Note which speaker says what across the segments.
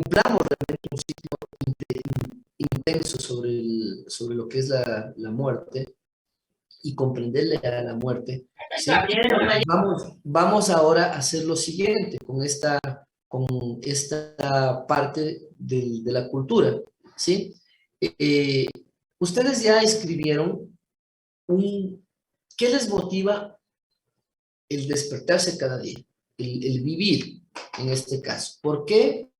Speaker 1: cumplamos realmente un ciclo intenso sobre lo que es la muerte y comprenderle a la muerte, ¿sí? Vamos ahora a hacer lo siguiente con esta parte de la cultura, ¿sí? Eh, Ustedes ya escribieron ¿qué les motiva el despertarse cada día? El vivir, en este caso. ¿Por qué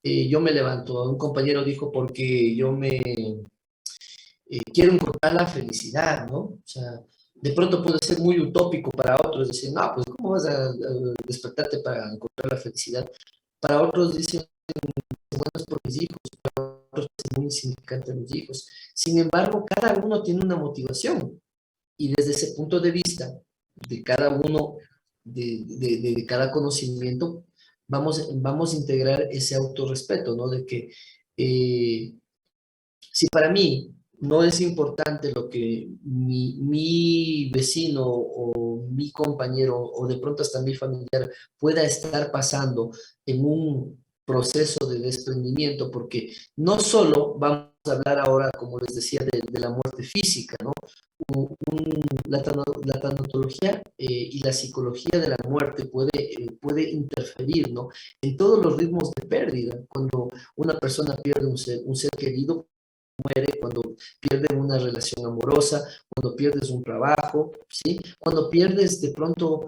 Speaker 1: yo me levanto? Un compañero dijo, porque yo me quiero encontrar la felicidad, ¿no? O sea, de pronto puede ser muy utópico para otros, decir, no, pues ¿cómo vas a despertarte para encontrar la felicidad? Para otros dicen, bueno, es por mis hijos, para otros es muy insignificante los hijos. Sin embargo, cada uno tiene una motivación y desde ese punto de vista de cada uno, de cada conocimiento, vamos a integrar ese autorrespeto, ¿no? De que si para mí no es importante lo que mi vecino o mi compañero o de pronto hasta mi familiar pueda estar pasando en un proceso de desprendimiento, porque no solo vamos a hablar ahora, como les decía, de la muerte física, ¿no? La tanatología y la psicología de la muerte puede interferir, ¿no? En todos los ritmos de pérdida. Cuando una persona pierde un ser querido, muere, cuando pierdes una relación amorosa, cuando pierdes un trabajo, ¿sí? Cuando pierdes de pronto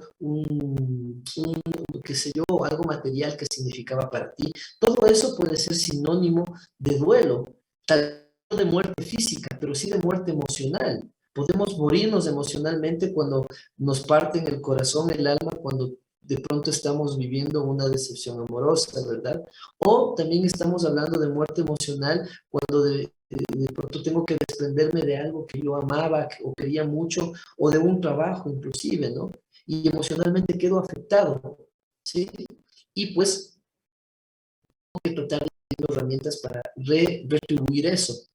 Speaker 1: qué sé yo, algo material que significaba para ti, todo eso puede ser sinónimo de duelo, tal vez no de muerte física, pero sí de muerte emocional. Podemos morirnos emocionalmente cuando nos parten el corazón, el alma, cuando de pronto estamos viviendo una decepción amorosa, ¿verdad? O también estamos hablando de muerte emocional cuando de pronto tengo que desprenderme de algo que yo amaba o quería mucho, o de un trabajo inclusive, ¿no? Y emocionalmente quedo afectado, ¿sí? Y pues tengo que tratar de tener herramientas para retribuir eso.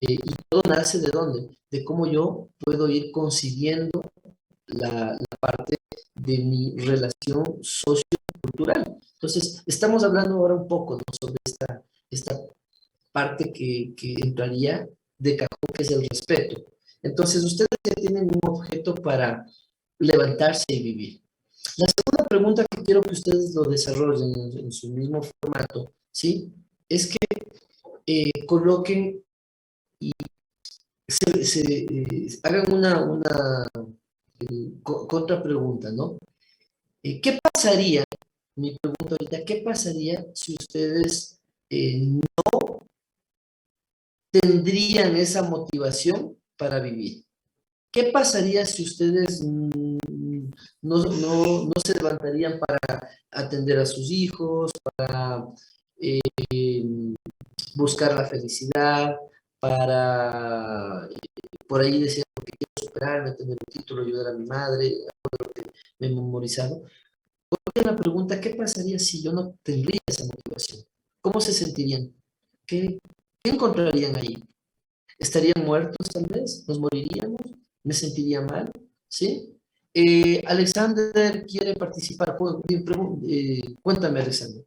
Speaker 1: Y todo nace de dónde? De cómo yo puedo ir consiguiendo la parte de mi relación sociocultural. Entonces, estamos hablando ahora un poco, ¿no? Sobre esta parte que entraría de cajón, que es el respeto. Entonces, ustedes ya tienen un objeto para levantarse y vivir. La segunda pregunta que quiero que ustedes lo desarrollen en su mismo formato, ¿sí? Es que coloquen y hagan una contrapregunta, ¿no? ¿Qué pasaría, mi pregunta ahorita, qué pasaría si ustedes no tendrían esa motivación para vivir? ¿Qué pasaría si ustedes no se levantarían para atender a sus hijos, para eh, buscar la felicidad, para por ahí decir, porque quiero superarme, tener un título, ayudar a mi madre, algo de lo que me he memorizado? La pregunta, ¿qué pasaría si yo no tendría esa motivación? ¿Cómo se sentirían? ¿Qué encontrarían ahí? ¿Estarían muertos tal vez? ¿Nos moriríamos? ¿Me sentiría mal? ¿Sí? Alexander quiere participar. Cuéntame, Alexander.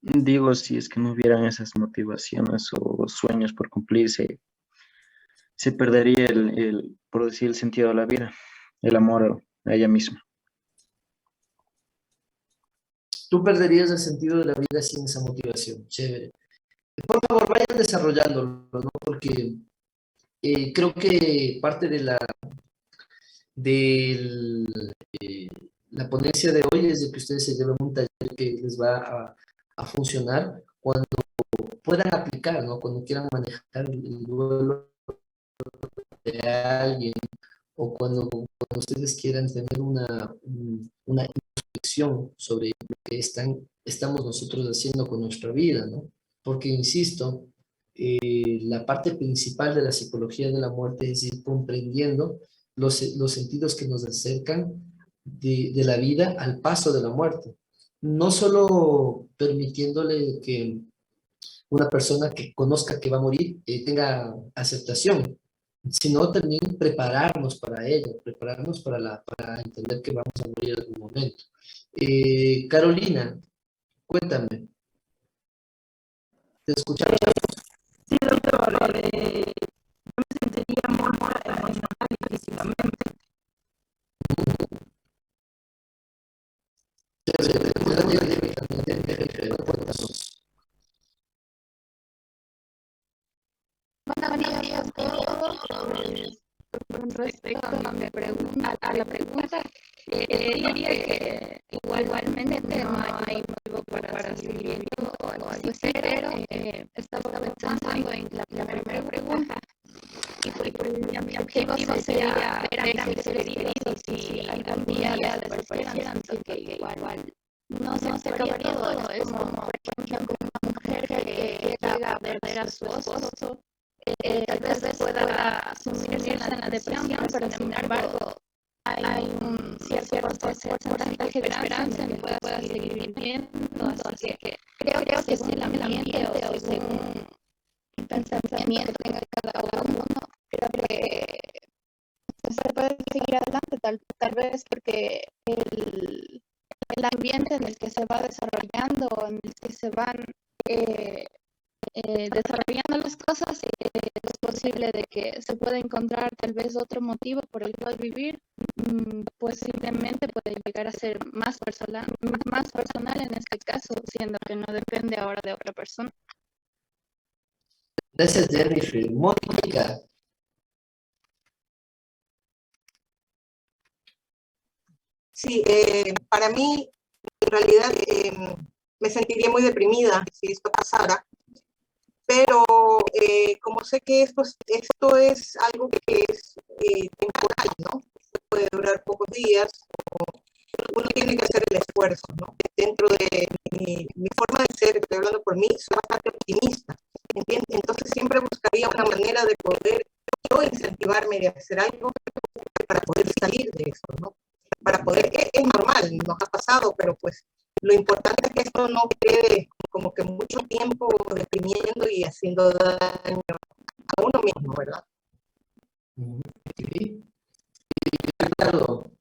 Speaker 2: Digo, si es que no hubieran esas motivaciones o sueños por cumplirse, se perdería por decir, el sentido de la vida, el amor a ella misma.
Speaker 1: Tú perderías el sentido de la vida sin esa motivación. Chévere. Por favor, vayan desarrollándolo, ¿no? Porque creo que parte de la ponencia de hoy es de que ustedes se lleven un taller que les va a funcionar cuando puedan aplicar, ¿no? Cuando quieran manejar el duelo de alguien o cuando ustedes quieran tener una introspección sobre lo que estamos nosotros haciendo con nuestra vida, ¿no? Porque, insisto, la parte principal de la psicología de la muerte es ir comprendiendo los sentidos que nos acercan de la vida al paso de la muerte. No solo permitiéndole que una persona que conozca que va a morir tenga aceptación, sino también prepararnos para ello, prepararnos para entender que vamos a morir en algún momento. Carolina, cuéntame, Te escuchamos.
Speaker 3: Sí, doctor, yo me sentiría muerta emocional y físicamente.
Speaker 4: Buenos días a todos. Con respecto a la pregunta, diría que igualmente no hay motivo para seguir o algo así, pero estaba pensando en la primera pregunta y mi objetivo sería ver a mis seres queridos si algún día desaparecieran, que igual no se acabaría todo. Es como, por ejemplo, una mujer que llega a perder a su esposo. Tal vez pueda sumirse en la depresión, pero sin embargo hay un cierto porcentaje de esperanza en que pueda seguir viviendo, así que creo que según el ambiente o según el pensamiento que tenga cada uno, creo que se puede seguir adelante, tal vez porque el ambiente en el que se va desarrollando, en el que se van desarrollando las cosas, es posible de que se pueda encontrar tal vez otro motivo por el cual vivir, posiblemente puede llegar a ser más personal en este caso, siendo que no depende ahora de otra persona.
Speaker 1: Gracias, Jennifer. Mónica.
Speaker 5: Sí, para mí, en realidad, me sentiría muy deprimida si esto pasara, pero como sé que esto es algo que es temporal, ¿no? Puede durar pocos días, uno tiene que hacer el esfuerzo, ¿no? Dentro de mi forma de ser, estoy hablando por mí, soy bastante optimista, ¿entiendes? Entonces siempre buscaría una manera de poder yo incentivarme de hacer algo para poder salir de eso, ¿no? Para poder, es normal, nos ha pasado, pero pues lo importante es que esto no quede como que mucho tiempo deprimiendo y haciendo daño a uno mismo, ¿verdad?
Speaker 1: Sí. Ricardo,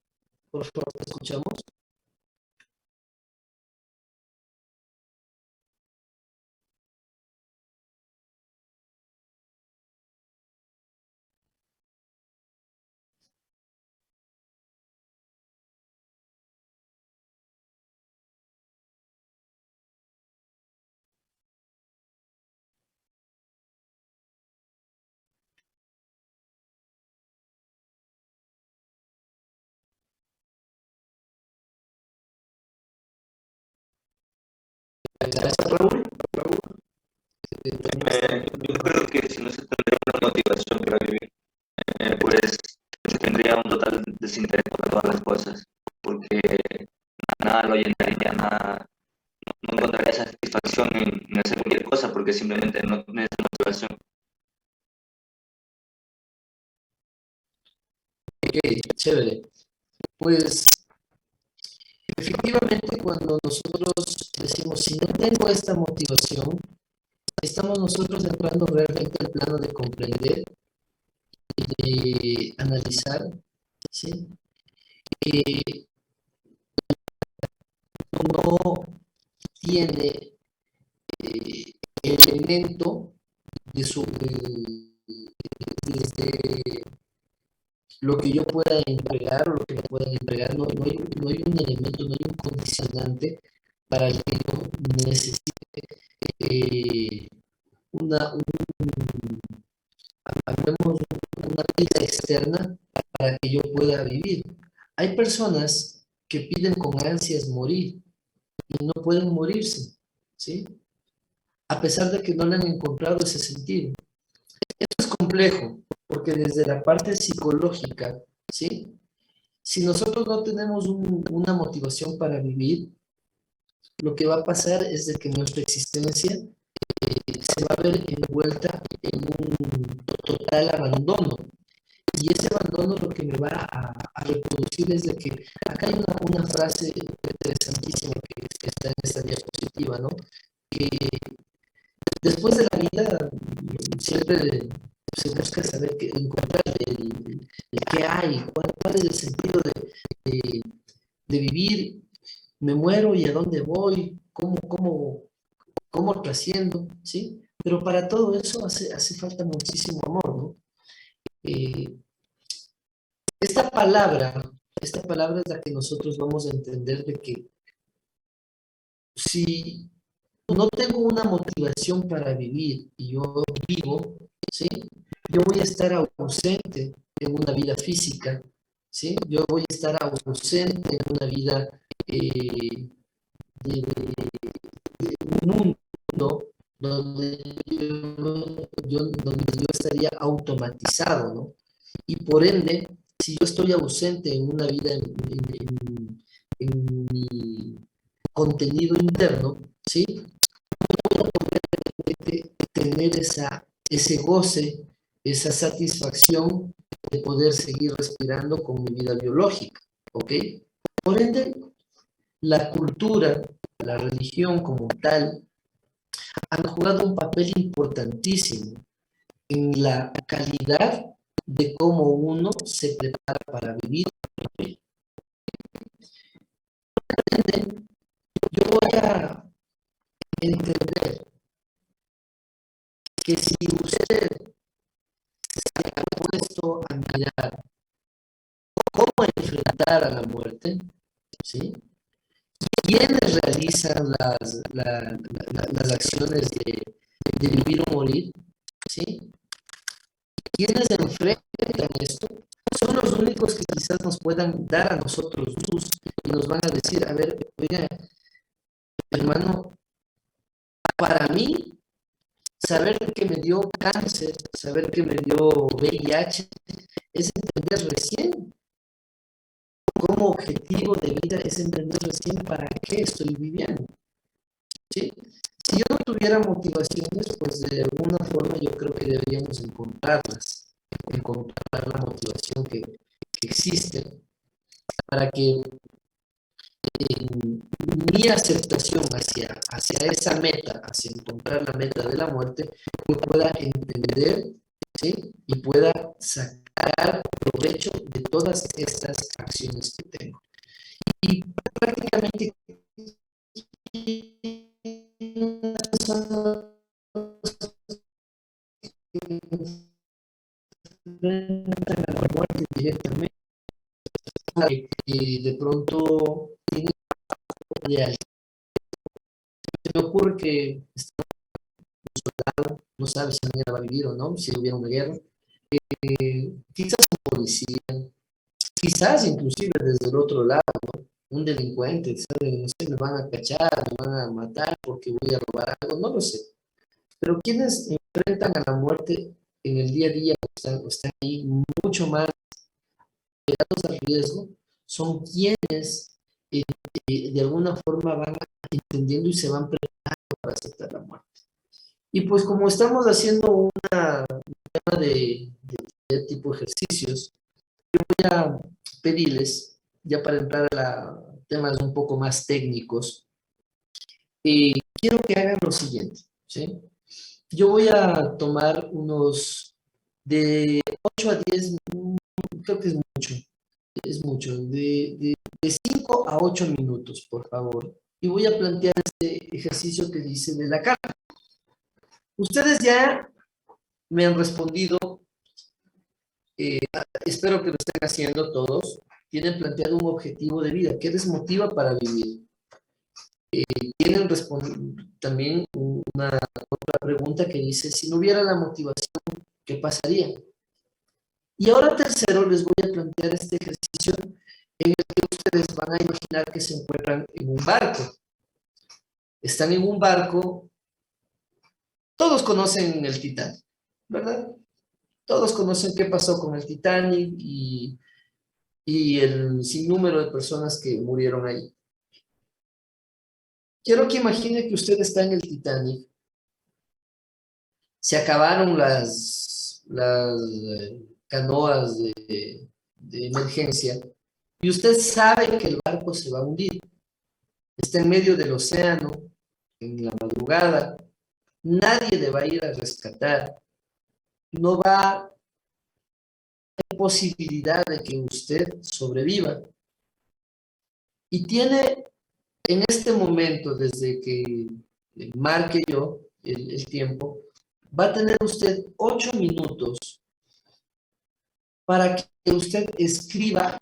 Speaker 1: por favor, te escuchamos. Gracias, Raúl.
Speaker 6: Yo creo que si no se tendría una motivación para vivir, pues se tendría un total desinterés por todas las cosas, porque nada lo llenaría, nada, no encontraría satisfacción en hacer cualquier cosa, porque simplemente no tienes motivación.
Speaker 1: Ok, chévere. Pues efectivamente cuando nosotros decimos, si no tengo esta motivación, estamos nosotros entrando realmente al plano de comprender y de analizar, ¿sí? Que no tiene elemento desde lo que yo pueda entregar o lo que me puedan entregar, no hay un elemento, no hay un condicionante para el que yo necesite una, hablemos, una vida externa para que yo pueda vivir. Hay personas que piden con ansias morir y no pueden morirse, ¿sí? A pesar de que no le han encontrado ese sentido. Esto es complejo, porque desde la parte psicológica, ¿sí? Si nosotros no tenemos una motivación para vivir, lo que va a pasar es de que nuestra existencia se va a ver envuelta en un total abandono. Y ese abandono lo que me va a reproducir es de que acá hay una frase interesantísima que está en esta diapositiva, ¿no? Que después de la vida siempre se busca saber, encontrar el qué hay, cuál es el sentido de vivir, me muero y a dónde voy, cómo cómo trasciendo, ¿sí? Pero para todo eso hace falta muchísimo amor, ¿no? Esta palabra es la que nosotros vamos a entender de que si no tengo una motivación para vivir y yo vivo, ¿sí? Yo voy a estar ausente en una vida física, ¿sí? Yo voy a estar ausente en una vida de un mundo donde yo estaría automatizado, ¿no? Y por ende, si yo estoy ausente en una vida, en mi contenido interno, ¿sí? Tener ese goce, esa satisfacción de poder seguir respirando con mi vida biológica, ¿ok? Por ende, la cultura, la religión como tal, han jugado un papel importantísimo en la calidad de cómo uno se prepara para vivir. Yo voy a entender que si usted se ha puesto a mirar cómo enfrentar a la muerte, ¿sí? ¿Quiénes realizan las acciones de vivir o morir? ¿Sí? ¿Quiénes enfrentan esto? Son los únicos que quizás nos puedan dar a nosotros luz y nos van a decir, a ver, oiga, hermano, para mí, saber que me dio cáncer, saber que me dio VIH, es entender recién como objetivo de vida, es entender recién para qué estoy viviendo. ¿Sí? Si yo no tuviera motivaciones, pues de alguna forma yo creo que deberíamos encontrarlas, encontrar la motivación que existe para que mi aceptación hacia esa meta, hacia encontrar la meta de la muerte, yo pueda entender, ¿sí? Y pueda sacar provecho de todas estas acciones que tengo. Y prácticamente la muerte directamente, y de pronto se me ocurre que está soldado, no sabe si mañana va a vivir o no, si hubiera una guerra, quizás un policía, quizás inclusive desde el otro lado, ¿no? Un delincuente, ¿sabe? No sé, me van a cachar, me van a matar porque voy a robar algo, no lo sé. Pero quienes enfrentan a la muerte en el día a día, están ahí mucho más pegados al riesgo, son quienes de alguna forma van entendiendo y se van preparando para aceptar la muerte. Y pues como estamos haciendo un tema de tipo de ejercicios, yo voy a pedirles, ya para entrar a temas un poco más técnicos, quiero que hagan lo siguiente, ¿sí? Yo voy a tomar unos de 8 a 10, creo que es mucho, de 5 a 8 minutos, por favor. Y voy a plantear este ejercicio que dice de la carta. Ustedes ya me han respondido, espero que lo estén haciendo todos, tienen planteado un objetivo de vida, ¿qué les motiva para vivir? Tienen también otra pregunta que dice, si no hubiera la motivación, ¿qué pasaría? Y ahora tercero, les voy a plantear este ejercicio en el que ustedes van a imaginar que se encuentran en un barco. Están en un barco, todos conocen el Titanic, ¿verdad? Todos conocen qué pasó con el Titanic y el sinnúmero de personas que murieron ahí. Quiero que imagine que usted está en el Titanic, se acabaron las canoas de emergencia y usted sabe que el barco se va a hundir. Está en medio del océano, en la madrugada, nadie le va a ir a rescatar, no va a haber posibilidad de que usted sobreviva. Y tiene en este momento, desde que marque yo el tiempo, va a tener usted 8 minutos para que usted escriba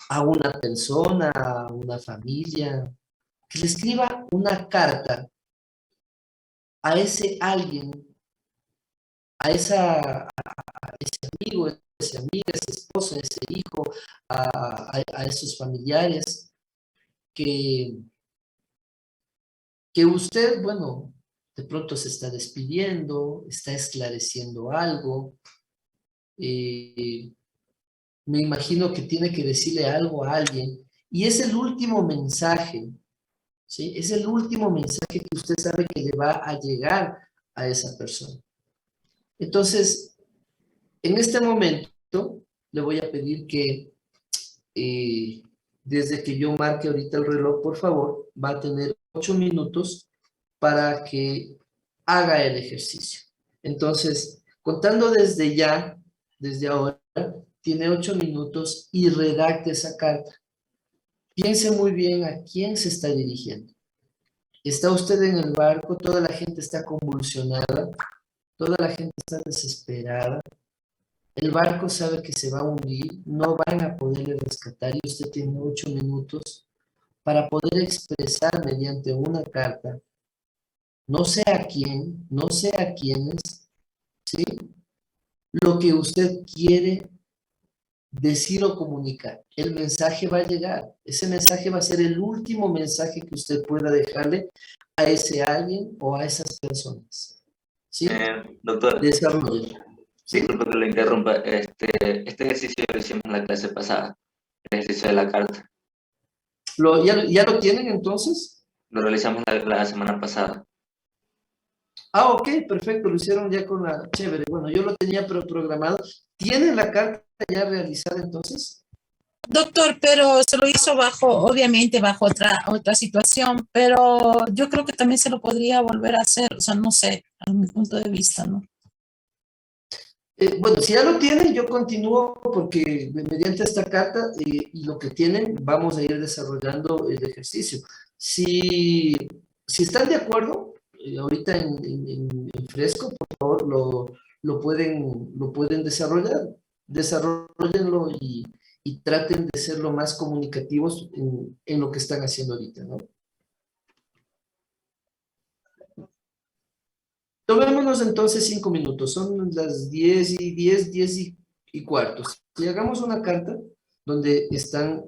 Speaker 1: a una persona, a una familia, que le escriba una carta a ese alguien, a ese amigo, esa amiga, esa esposa, ese hijo, a esos familiares que, que usted, bueno, de pronto se está despidiendo, está esclareciendo algo, me imagino que tiene que decirle algo a alguien, y es el último mensaje, ¿sí? Es el último mensaje que usted sabe que le va a llegar a esa persona. Entonces, en este momento, le voy a pedir que desde que yo marque ahorita el reloj, por favor, va a tener 8 minutos para que haga el ejercicio. Entonces, contando desde ya, desde ahora, tiene 8 minutos y redacte esa carta. Piense muy bien a quién se está dirigiendo. Está usted en el barco, toda la gente está convulsionada, toda la gente está desesperada. El barco sabe que se va a hundir, no van a poderle rescatar y usted tiene 8 minutos para poder expresar mediante una carta, no sé a quién, no sé a quiénes, ¿sí? Lo que usted quiere decir o comunicar. El mensaje va a llegar. Ese mensaje va a ser el último mensaje que usted pueda dejarle a ese alguien o a esas personas. ¿Sí?
Speaker 6: Doctor,
Speaker 1: Desarrollo. ¿Sí?
Speaker 6: disculpe que lo interrumpa. Este ejercicio lo hicimos en la clase pasada, el ejercicio de la carta.
Speaker 1: ¿Ya lo tienen entonces?
Speaker 6: Lo realizamos la semana pasada.
Speaker 1: Ah, ok, perfecto, lo hicieron ya con la chévere. Bueno, yo lo tenía programado. ¿Tienen la carta ya realizada entonces?
Speaker 3: Doctor, pero se lo hizo bajo, obviamente bajo otra situación, pero yo creo que también se lo podría volver a hacer, o sea, no sé, a mi punto de vista, ¿no?
Speaker 1: Bueno, si ya lo tienen, yo continúo porque mediante esta carta y lo que tienen, vamos a ir desarrollando el ejercicio. Si están de acuerdo, ahorita en fresco, por favor, lo pueden desarrollar. Desarrollenlo y traten de ser lo más comunicativos en lo que están haciendo ahorita, ¿no? Tomémonos entonces 5 minutos, son las 10:10, 10:10 y cuarto. Y hagamos una carta donde están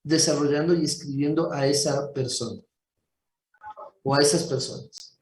Speaker 1: desarrollando y escribiendo a esa persona o a esas personas.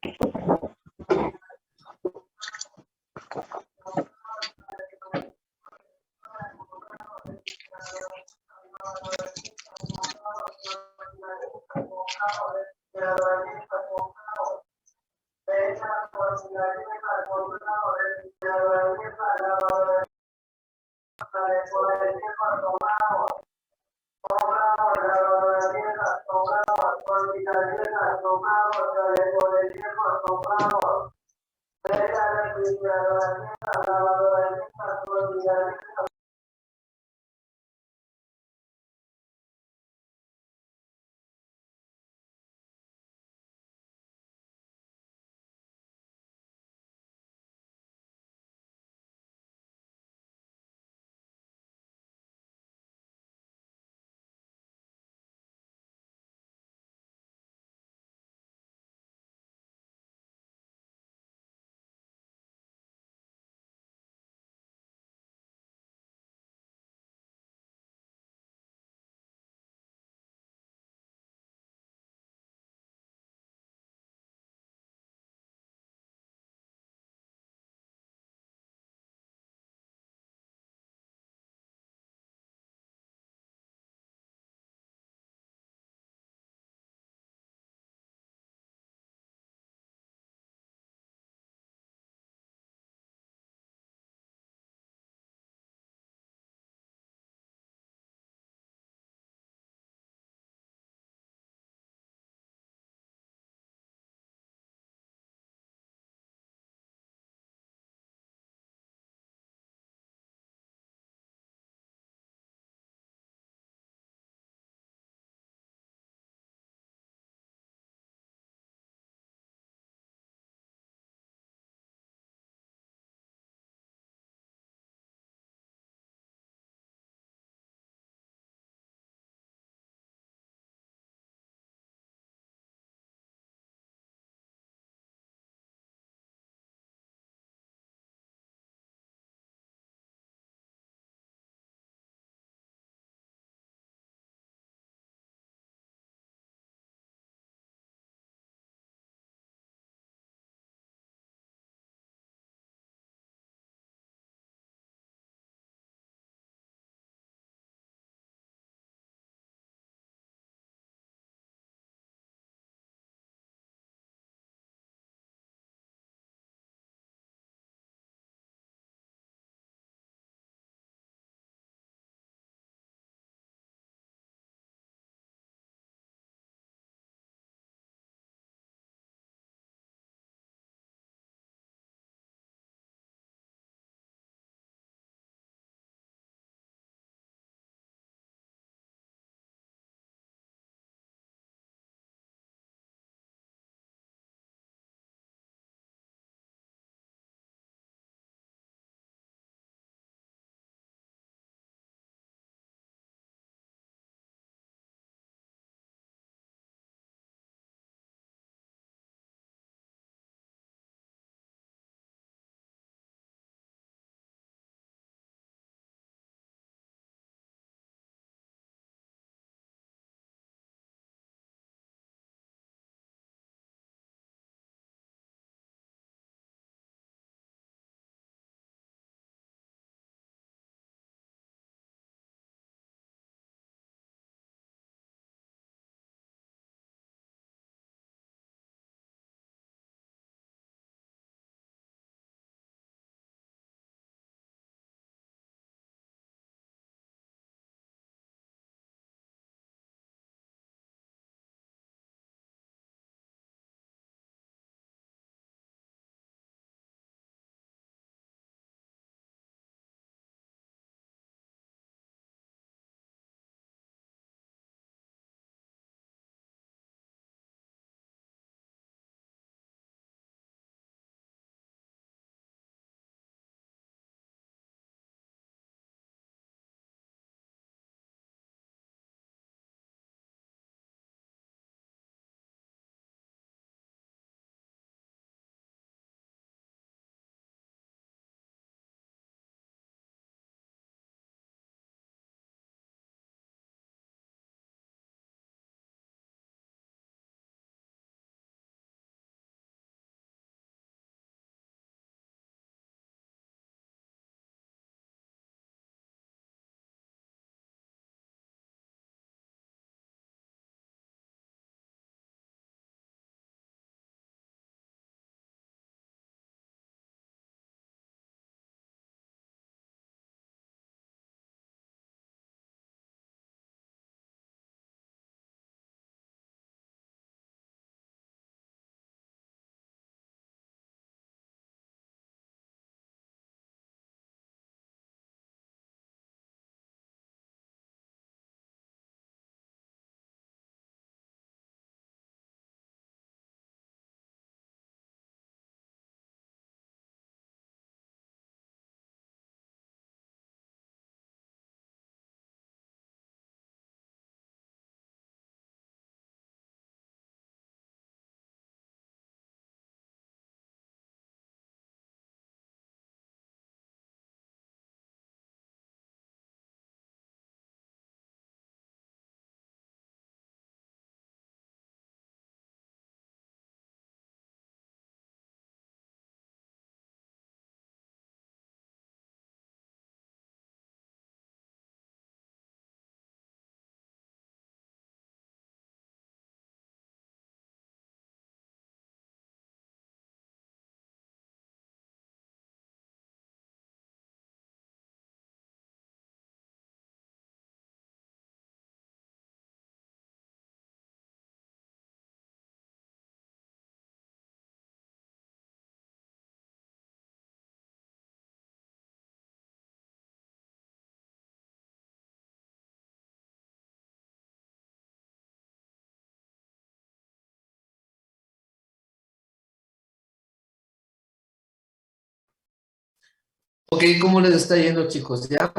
Speaker 1: Ok, ¿cómo les está yendo, chicos? ¿Ya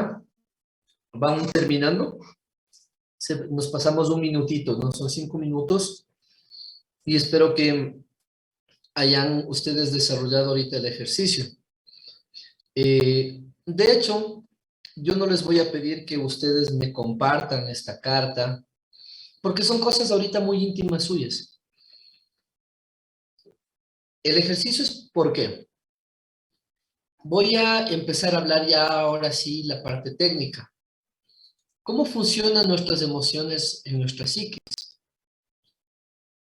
Speaker 1: van terminando? Nos pasamos un minutito, ¿no? Son 5 minutos y espero que hayan ustedes desarrollado ahorita el ejercicio. De hecho, yo no les voy a pedir que ustedes me compartan esta carta, porque son cosas ahorita muy íntimas suyas. El ejercicio es ¿por qué? Voy a empezar a hablar ya ahora sí la parte técnica. ¿Cómo funcionan nuestras emociones en nuestra psique?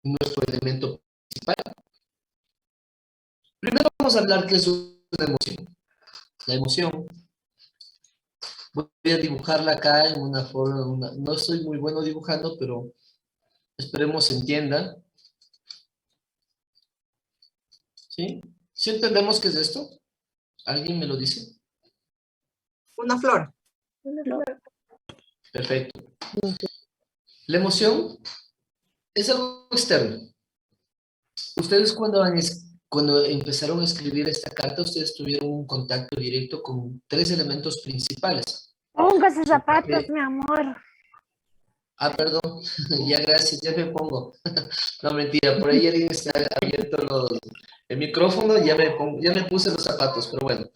Speaker 1: Nuestro elemento principal. Primero vamos a hablar qué es una emoción. La emoción, voy a dibujarla acá en una forma, no soy muy bueno dibujando, pero esperemos se entienda. ¿Sí? ¿Sí entendemos qué es esto? ¿Alguien me lo dice?
Speaker 5: Una flor.
Speaker 1: Perfecto. La emoción es algo externo. Ustedes cuando empezaron a escribir esta carta, ustedes tuvieron un contacto directo con 3 elementos principales.
Speaker 7: Póngase zapatos, mi amor.
Speaker 1: Ah, perdón, ya gracias, ya me pongo. No, mentira, por ahí alguien está abierto el micrófono, ya me puse los zapatos, pero bueno.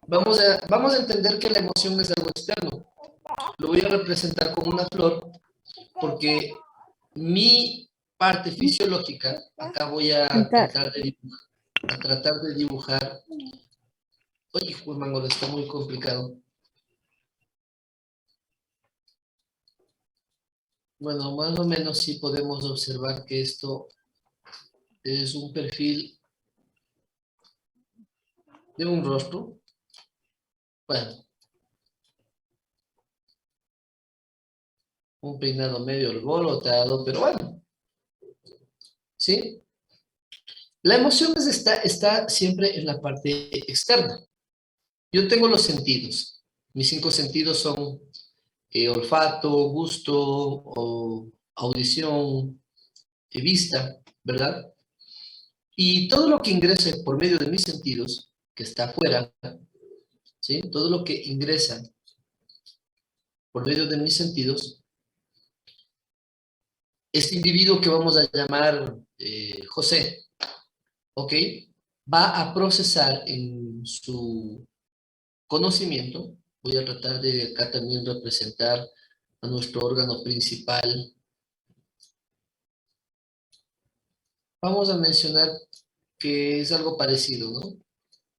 Speaker 1: Vamos a entender que la emoción es algo externo. Lo voy a representar como una flor, porque mi parte fisiológica, acá voy a tratar de dibujar. Oye, pues Mangola, está muy complicado. Bueno, más o menos sí podemos observar que esto es un perfil de un rostro. Bueno, un peinado medio alborotado, pero bueno, ¿sí? La emoción está siempre en la parte externa. Yo tengo los sentidos. Mis 5 sentidos son olfato, gusto, audición, vista, ¿verdad? Y todo lo que ingrese por medio de mis sentidos, que está afuera, ¿sí? Todo lo que ingresa por medio de mis sentidos, este individuo que vamos a llamar José, ¿ok? Va a procesar en su conocimiento. Voy a tratar de acá también representar a nuestro órgano principal. Vamos a mencionar que es algo parecido, ¿no?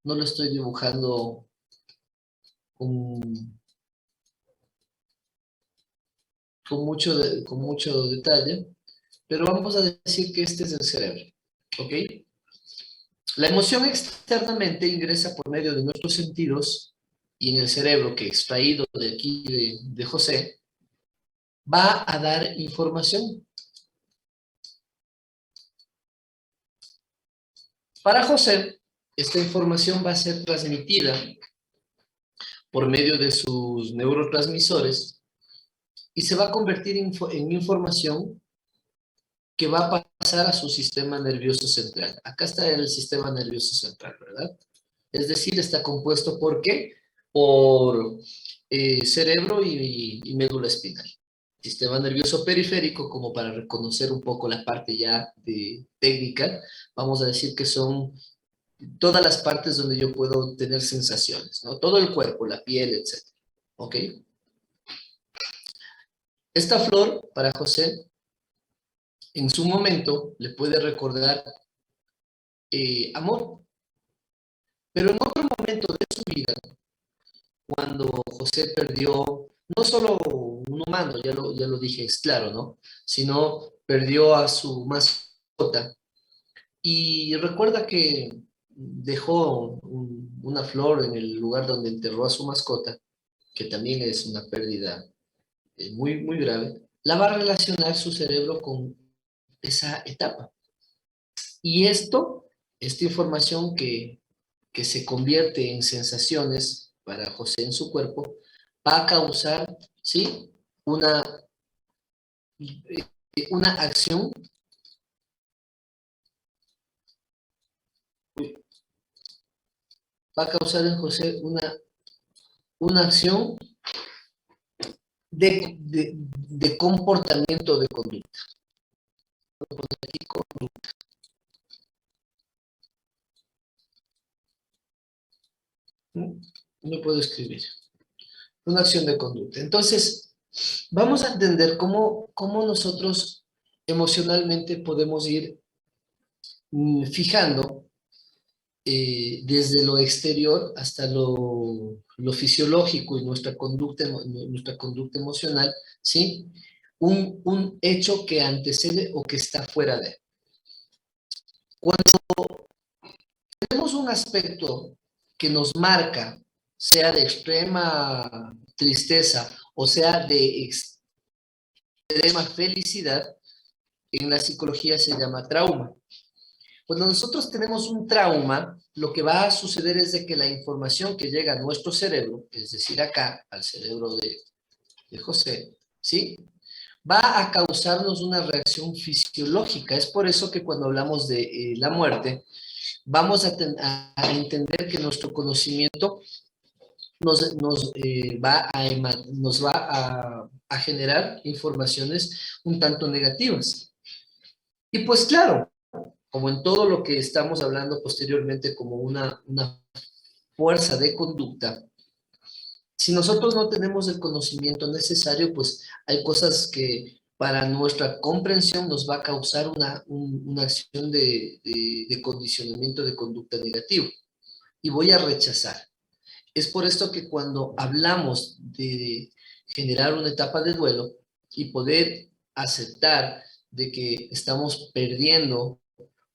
Speaker 1: No lo estoy dibujando con mucho detalle, pero vamos a decir que este es el cerebro, ¿ok? La emoción externamente ingresa por medio de nuestros sentidos y en el cerebro que extraído de aquí de José, va a dar información. Para José, esta información va a ser transmitida por medio de sus neurotransmisores y se va a convertir en información que va a pasar a su sistema nervioso central. Acá está el sistema nervioso central, ¿verdad? Es decir, está compuesto ¿por qué? Por cerebro y médula espinal. Sistema nervioso periférico, como para reconocer un poco la parte ya de técnica, vamos a decir que son todas las partes donde yo puedo tener sensaciones, ¿no? Todo el cuerpo, la piel, etc. ¿Ok? Esta flor, para José, en su momento le puede recordar amor, pero en otro momento de su vida, cuando José perdió, no solo un humano, ya lo dije, es claro, ¿no? Sino perdió a su mascota. Y recuerda que dejó una flor en el lugar donde enterró a su mascota, que también es una pérdida muy, muy grave. La va a relacionar su cerebro con esa etapa. Y esta información que se convierte en sensaciones para José en su cuerpo, va a causar, ¿sí? Una acción va a causar en José una acción de comportamiento, de conducta. Voy a poner aquí conducta. No puedo escribir. Una acción de conducta. Entonces, vamos a entender cómo nosotros emocionalmente podemos ir fijando desde lo exterior hasta lo fisiológico y nuestra conducta emocional, ¿sí? Un hecho que antecede o que está fuera de. Cuando tenemos un aspecto que nos marca, sea de extrema tristeza o sea de extrema felicidad, en la psicología se llama trauma. Cuando nosotros tenemos un trauma, lo que va a suceder es de que la información que llega a nuestro cerebro, es decir, acá, al cerebro de José, ¿sí? Va a causarnos una reacción fisiológica. Es por eso que cuando hablamos de la muerte, vamos a entender que nuestro conocimiento nos va a generar informaciones un tanto negativas. Y pues claro, como en todo lo que estamos hablando posteriormente como una fuerza de conducta, si nosotros no tenemos el conocimiento necesario, pues hay cosas que para nuestra comprensión nos va a causar una acción de condicionamiento de conducta negativo. Y voy a rechazar. Es por esto que cuando hablamos de generar una etapa de duelo y poder aceptar de que estamos perdiendo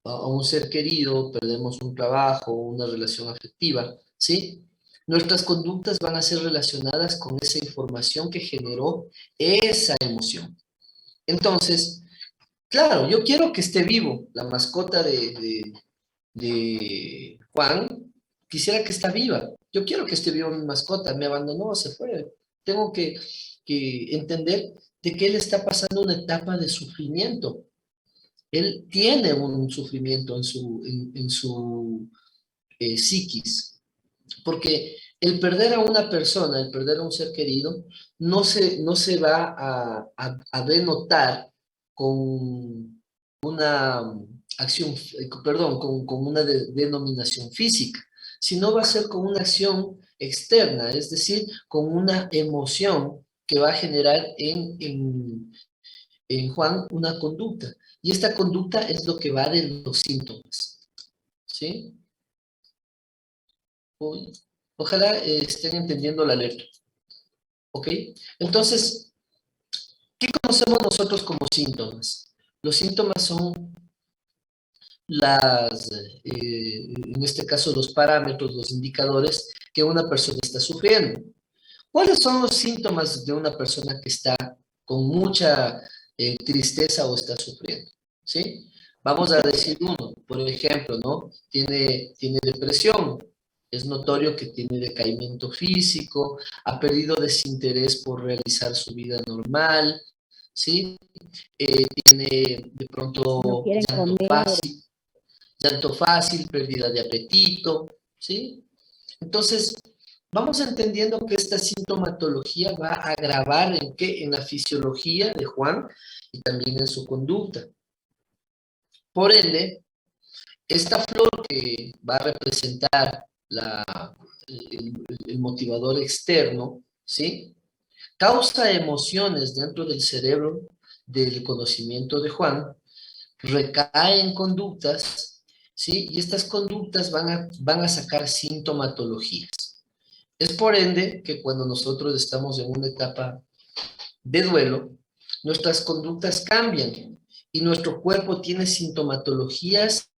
Speaker 1: a un ser querido, perdemos un trabajo, una relación afectiva, ¿sí? Nuestras conductas van a ser relacionadas con esa información que generó esa emoción. Entonces, claro, yo quiero que esté vivo. La mascota de Juan, quisiera que esté viva. Yo quiero que esté viva mi mascota, me abandonó, se fue. Tengo que entender de que él está pasando una etapa de sufrimiento. Él tiene un sufrimiento en su psiquis, porque el perder a una persona, el perder a un ser querido, no se va a denotar con una acción, perdón, con una denominación física, sino va a ser con una acción externa, es decir, con una emoción que va a generar en Juan una conducta. Y esta conducta es lo que va de los síntomas, ¿sí? Ojalá estén entendiendo la letra, ¿ok? Entonces, ¿qué conocemos nosotros como síntomas? Los síntomas son en este caso, los parámetros, los indicadores que una persona está sufriendo. ¿Cuáles son los síntomas de una persona que está con mucha tristeza o está sufriendo? ¿Sí? Vamos a decir uno, por ejemplo, ¿no? Tiene depresión, es notorio que tiene decaimiento físico, ha perdido desinterés por realizar su vida normal, ¿sí? Tiene de pronto llanto fácil, pérdida de apetito, ¿sí? Entonces, vamos entendiendo que esta sintomatología va a agravar ¿en qué? En la fisiología de Juan y también en su conducta. Por ende, esta flor que va a representar el motivador externo, ¿sí? Causa emociones dentro del cerebro del conocimiento de Juan, recae en conductas, ¿sí? Y estas conductas van a sacar sintomatologías. Es por ende que cuando nosotros estamos en una etapa de duelo, nuestras conductas cambian y nuestro cuerpo tiene sintomatologías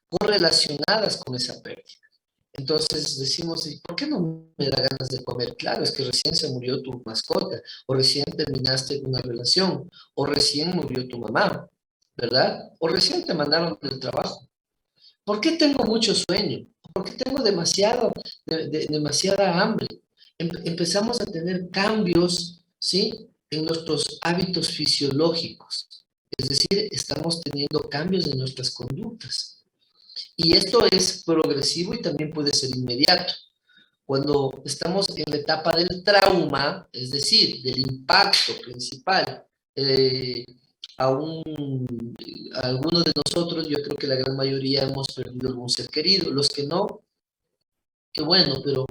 Speaker 1: correlacionadas con esa pérdida. Entonces decimos, ¿por qué no me da ganas de comer? Claro, es que recién se murió tu mascota, o recién terminaste una relación, o recién murió tu mamá, ¿verdad? O recién te mandaron del trabajo. ¿Por qué tengo mucho sueño? ¿Por qué tengo demasiada hambre? Empezamos a tener cambios, ¿sí? En nuestros hábitos fisiológicos. Es decir, estamos teniendo cambios en nuestras conductas. Y esto es progresivo y también puede ser inmediato. Cuando estamos en la etapa del trauma, es decir, del impacto principal, a algunos de nosotros, yo creo que la gran mayoría hemos perdido algún ser querido. Los que no, qué bueno, pero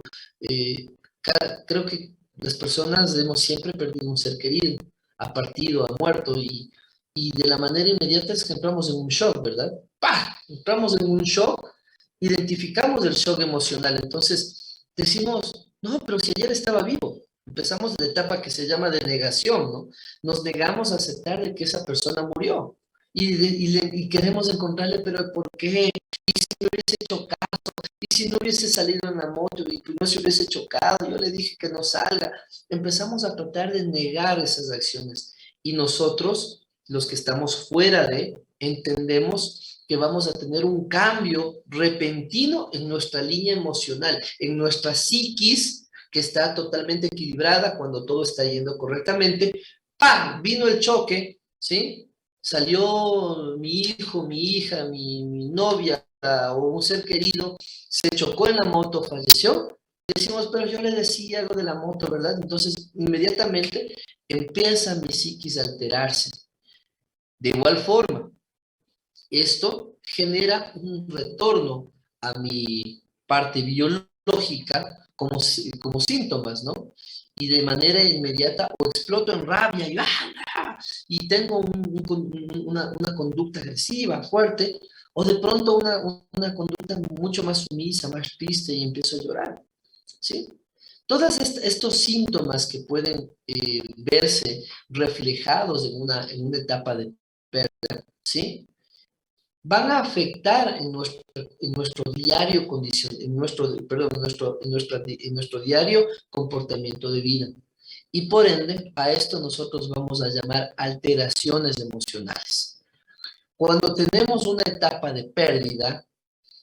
Speaker 1: creo que las personas hemos siempre perdido un ser querido, ha partido, ha muerto, y de la manera inmediata es que entramos en un shock, ¿verdad? ¡Pah! Entramos en un shock, identificamos el shock emocional, entonces decimos, no, pero si ayer estaba vivo. Empezamos la etapa que se llama de negación, ¿no? Nos negamos a aceptar de que esa persona murió y queremos encontrarle, pero ¿por qué? Y si no hubiese hecho caso, y si no hubiese salido en la moto y no se hubiese chocado, yo le dije que no salga. Empezamos a tratar de negar esas acciones y nosotros, los que estamos fuera de, entendemos que vamos a tener un cambio repentino en nuestra línea emocional, en nuestra psiquis, que está totalmente equilibrada cuando todo está yendo correctamente. ¡Pam! Vino el choque, ¿sí? Salió mi hijo, mi hija, mi novia o un ser querido, se chocó en la moto, falleció. Decimos, pero yo le decía algo de la moto, ¿verdad? Entonces, inmediatamente empieza mi psiquis a alterarse. De igual forma, esto genera un retorno a mi parte biológica como síntomas, ¿no? Y de manera inmediata o exploto en rabia y tengo una conducta agresiva, fuerte, o de pronto una conducta mucho más sumisa, más triste y empiezo a llorar, ¿sí? Todos estos síntomas que pueden verse reflejados en una etapa de pérdida, ¿sí? Van a afectar en nuestro diario condición, en nuestro diario comportamiento de vida. Y por ende, a esto nosotros vamos a llamar alteraciones emocionales. Cuando tenemos una etapa de pérdida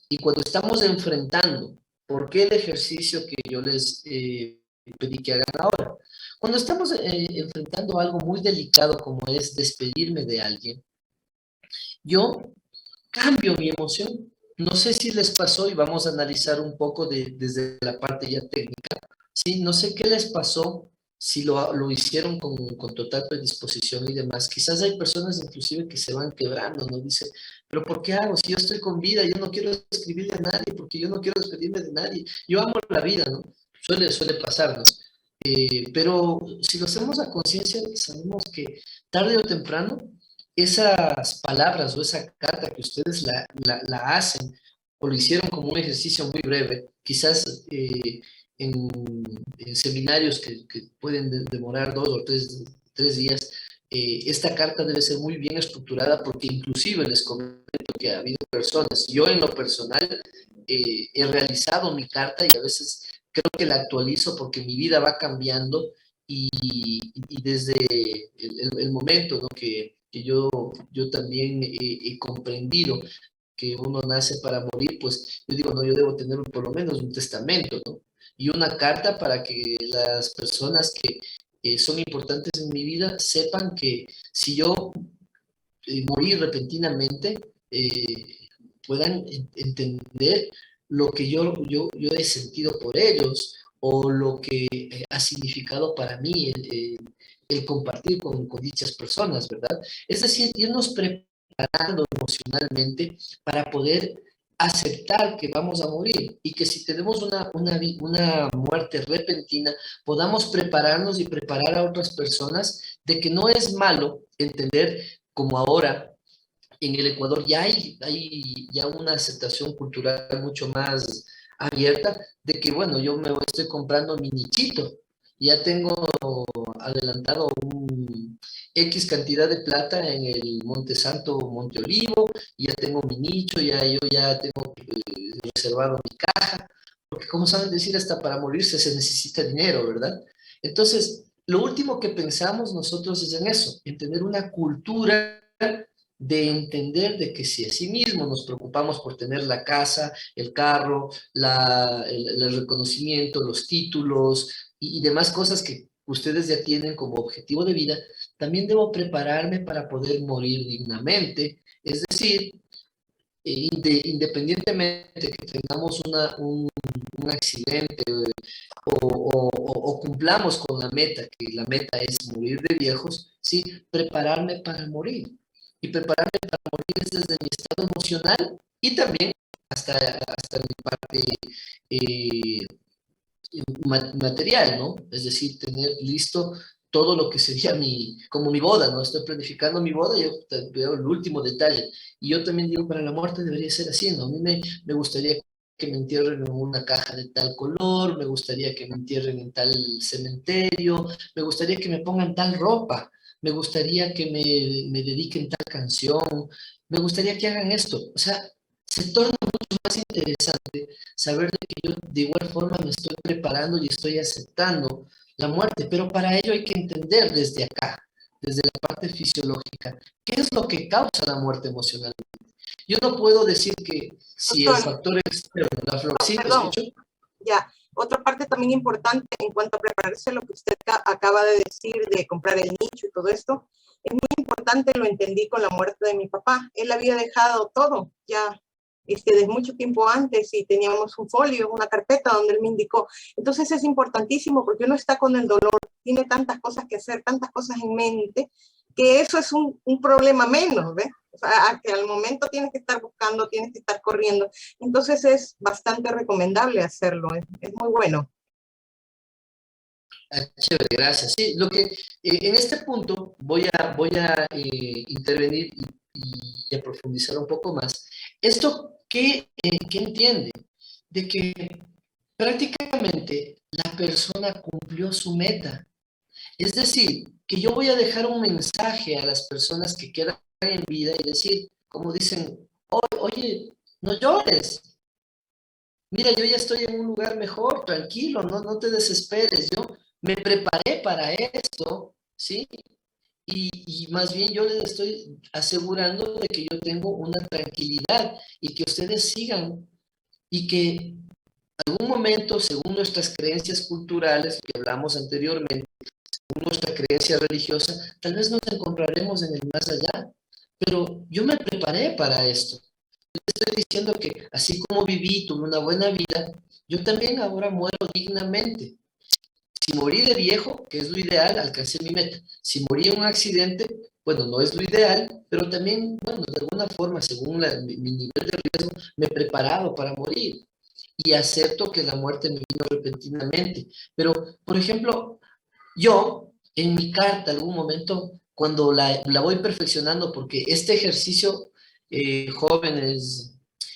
Speaker 1: y cuando estamos enfrentando, ¿por qué el ejercicio que yo les pedí que hagan ahora? Cuando estamos enfrentando algo muy delicado como es despedirme de alguien, yo cambio mi emoción. No sé si les pasó y vamos a analizar un poco desde la parte ya técnica. ¿Sí? No sé qué les pasó, si lo hicieron con total predisposición y demás. Quizás hay personas inclusive que se van quebrando, ¿no? Dice, pero ¿por qué hago? Si yo estoy con vida, yo no quiero escribirle a nadie, porque yo no quiero despedirme de nadie. Yo amo la vida, ¿no? Suele pasarnos. Pero si lo hacemos a conciencia, sabemos que tarde o temprano esas palabras o esa carta que ustedes la hacen o lo hicieron como un ejercicio muy breve, quizás en, en seminarios que pueden demorar 2 o 3 días, esta carta debe ser muy bien estructurada porque inclusive les comento que ha habido personas, yo en lo personal he realizado mi carta y a veces creo que la actualizo porque mi vida va cambiando y desde el momento, ¿no? que yo también he comprendido que uno nace para morir, pues yo digo, no, yo debo tener por lo menos un testamento, ¿no? Y una carta para que las personas que son importantes en mi vida sepan que si yo morir repentinamente, puedan entender lo que yo he sentido por ellos o lo que ha significado para mí el compartir con dichas personas, ¿verdad? Es decir, irnos preparando emocionalmente para poder aceptar que vamos a morir y que si tenemos una muerte repentina, podamos prepararnos y preparar a otras personas de que no es malo entender como ahora en el Ecuador hay ya una aceptación cultural mucho más abierta de que, bueno, yo me estoy comprando mi nichito, ya tengo adelantado un X cantidad de plata en el Monte Santo, Monte Olivo, ya tengo mi nicho, yo ya tengo reservado mi caja, porque como saben decir, hasta para morirse se necesita dinero, ¿verdad? Entonces, lo último que pensamos nosotros es en eso, en tener una cultura de entender de que si a sí mismo nos preocupamos por tener la casa, el carro, el reconocimiento, los títulos y demás cosas que ustedes ya tienen como objetivo de vida, también debo prepararme para poder morir dignamente. Es decir, independientemente que tengamos un accidente o cumplamos con la meta, que la meta es morir de viejos, ¿sí? Prepararme para morir. Y prepararme para morir es desde mi estado emocional y también hasta mi parte eh, material, ¿no? Es decir, tener listo todo lo que sería como mi boda, ¿no? Estoy planificando mi boda, yo veo el último detalle. Y yo también digo, para la muerte debería ser así, ¿no? A mí me gustaría que me entierren en una caja de tal color, me gustaría que me entierren en tal cementerio, me gustaría que me pongan tal ropa, me gustaría que me dediquen tal canción, me gustaría que hagan esto. O sea, se torna mucho más interesante saber de que yo de igual forma me estoy preparando y estoy aceptando la muerte, pero para ello hay que entender desde acá, desde la parte fisiológica, qué es lo que causa la muerte emocional. Yo no puedo decir que si el
Speaker 5: Doctor,
Speaker 1: factor externo, la flor, sí, ¿me
Speaker 5: perdón,
Speaker 1: escucho?
Speaker 5: ya. Otra parte también importante en cuanto a prepararse, lo que usted acaba de decir de comprar el nicho y todo esto, es muy importante, lo entendí con la muerte de mi papá. Él había dejado todo ya desde mucho tiempo antes y teníamos un folio, una carpeta donde él me indicó. Entonces es importantísimo porque uno está con el dolor, tiene tantas cosas que hacer, tantas cosas en mente, que eso es un problema menos, ¿ves? O sea, que al momento tienes que estar buscando, tienes que estar corriendo. Entonces es bastante recomendable hacerlo, es muy bueno.
Speaker 1: Ah, chévere, gracias. Sí, lo que en este punto voy a intervenir y a profundizar un poco más. ¿Esto qué entiende? De que prácticamente la persona cumplió su meta. Es decir, que yo voy a dejar un mensaje a las personas que quedan en vida y decir, como dicen, oye, no llores. Mira, yo ya estoy en un lugar mejor, tranquilo, no te desesperes. Yo me preparé para esto, ¿sí? Y más bien yo les estoy asegurando de que yo tengo una tranquilidad y que ustedes sigan y que en algún momento, según nuestras creencias culturales que hablamos anteriormente, según nuestra creencia religiosa, tal vez nos encontraremos en el más allá. Pero yo me preparé para esto. Estoy diciendo que así como viví, tuve una buena vida, yo también ahora muero dignamente. Si morí de viejo, que es lo ideal, alcancé mi meta. Si morí en un accidente, bueno, no es lo ideal, pero también, bueno, de alguna forma, según mi nivel de riesgo, me he preparado para morir y acepto que la muerte me vino repentinamente. Pero, por ejemplo, yo, en mi carta, algún momento, cuando la voy perfeccionando, porque este ejercicio, jóvenes,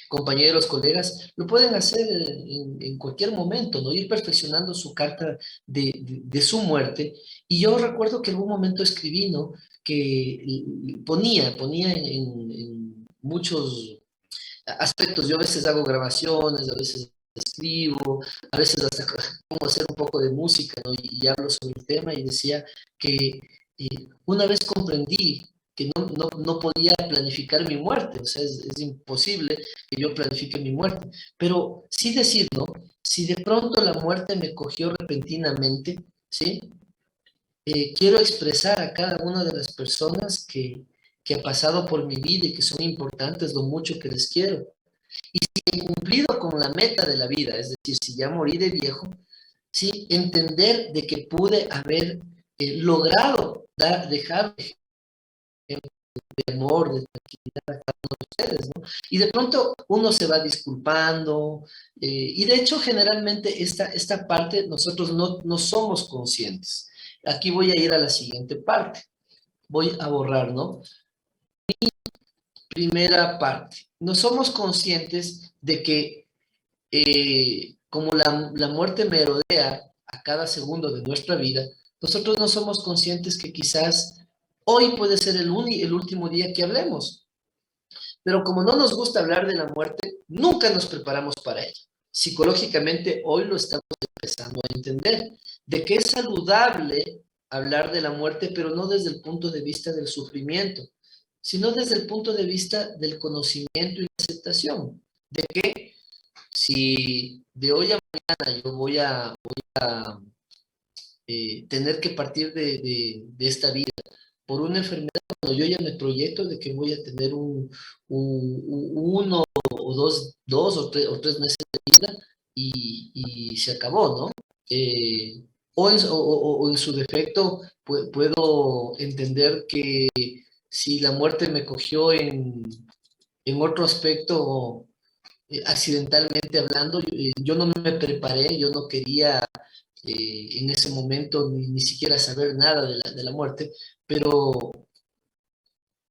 Speaker 1: compañeros, colegas, lo pueden hacer en cualquier momento, ¿no? Ir perfeccionando su carta de su muerte. Y yo recuerdo que en algún momento escribí, ¿no? Que ponía en muchos aspectos. Yo a veces hago grabaciones, a veces escribo, a veces hasta pongo a hacer un poco de música, ¿no? Y hablo sobre el tema y decía que una vez comprendí que no podía planificar mi muerte, o sea, es imposible que yo planifique mi muerte, pero sí decir, ¿no? Si de pronto la muerte me cogió repentinamente, ¿sí? Quiero expresar a cada una de las personas que ha pasado por mi vida y que son importantes, lo mucho que les quiero. Y si he cumplido con la meta de la vida, es decir, si ya morí de viejo, ¿sí? Entender de que pude haber logrado dejar de amor, de tranquilidad a cada uno de ustedes, ¿no? Y de pronto uno se va disculpando, y de hecho generalmente esta parte nosotros no somos conscientes. Aquí voy a ir a la siguiente parte. Voy a borrar, ¿no? Primera parte. No somos conscientes de que como la muerte merodea a cada segundo de nuestra vida, nosotros no somos conscientes que quizás hoy puede ser el último día que hablemos. Pero como no nos gusta hablar de la muerte, nunca nos preparamos para ella. Psicológicamente hoy lo estamos empezando a entender, de que es saludable hablar de la muerte, pero no desde el punto de vista del sufrimiento, sino desde el punto de vista del conocimiento y la aceptación, de que si de hoy a mañana yo voy a tener que partir de esta vida, por una enfermedad, cuando yo ya me proyecto de que voy a tener uno o dos o tres meses de vida y se acabó, ¿no? O en su defecto puedo entender que si la muerte me cogió en otro aspecto, accidentalmente hablando, yo no me preparé, yo no quería en ese momento ni siquiera saber nada de la muerte, pero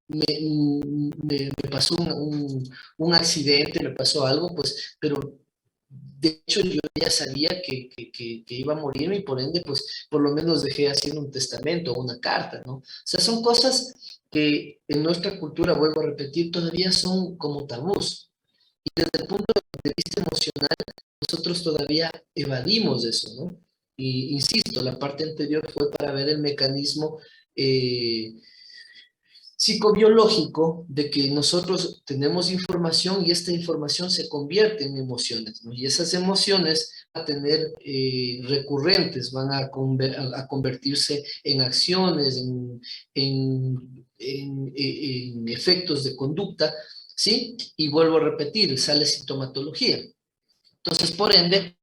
Speaker 1: me pasó un accidente, me pasó algo, pues, pero de hecho yo ya sabía que iba a morir y por ende, pues, por lo menos dejé haciendo un testamento o una carta, ¿no? O sea, son cosas que en nuestra cultura, vuelvo a repetir, todavía son como tabús. Y desde el punto de vista emocional, nosotros todavía evadimos eso, ¿no? Y insisto, la parte anterior fue para ver el mecanismo psicobiológico de que nosotros tenemos información y esta información se convierte en emociones, ¿no? Y esas emociones van a tener recurrentes, van a convertirse en acciones, en efectos de conducta, ¿sí? Y vuelvo a repetir, sale sintomatología. Entonces, por ende,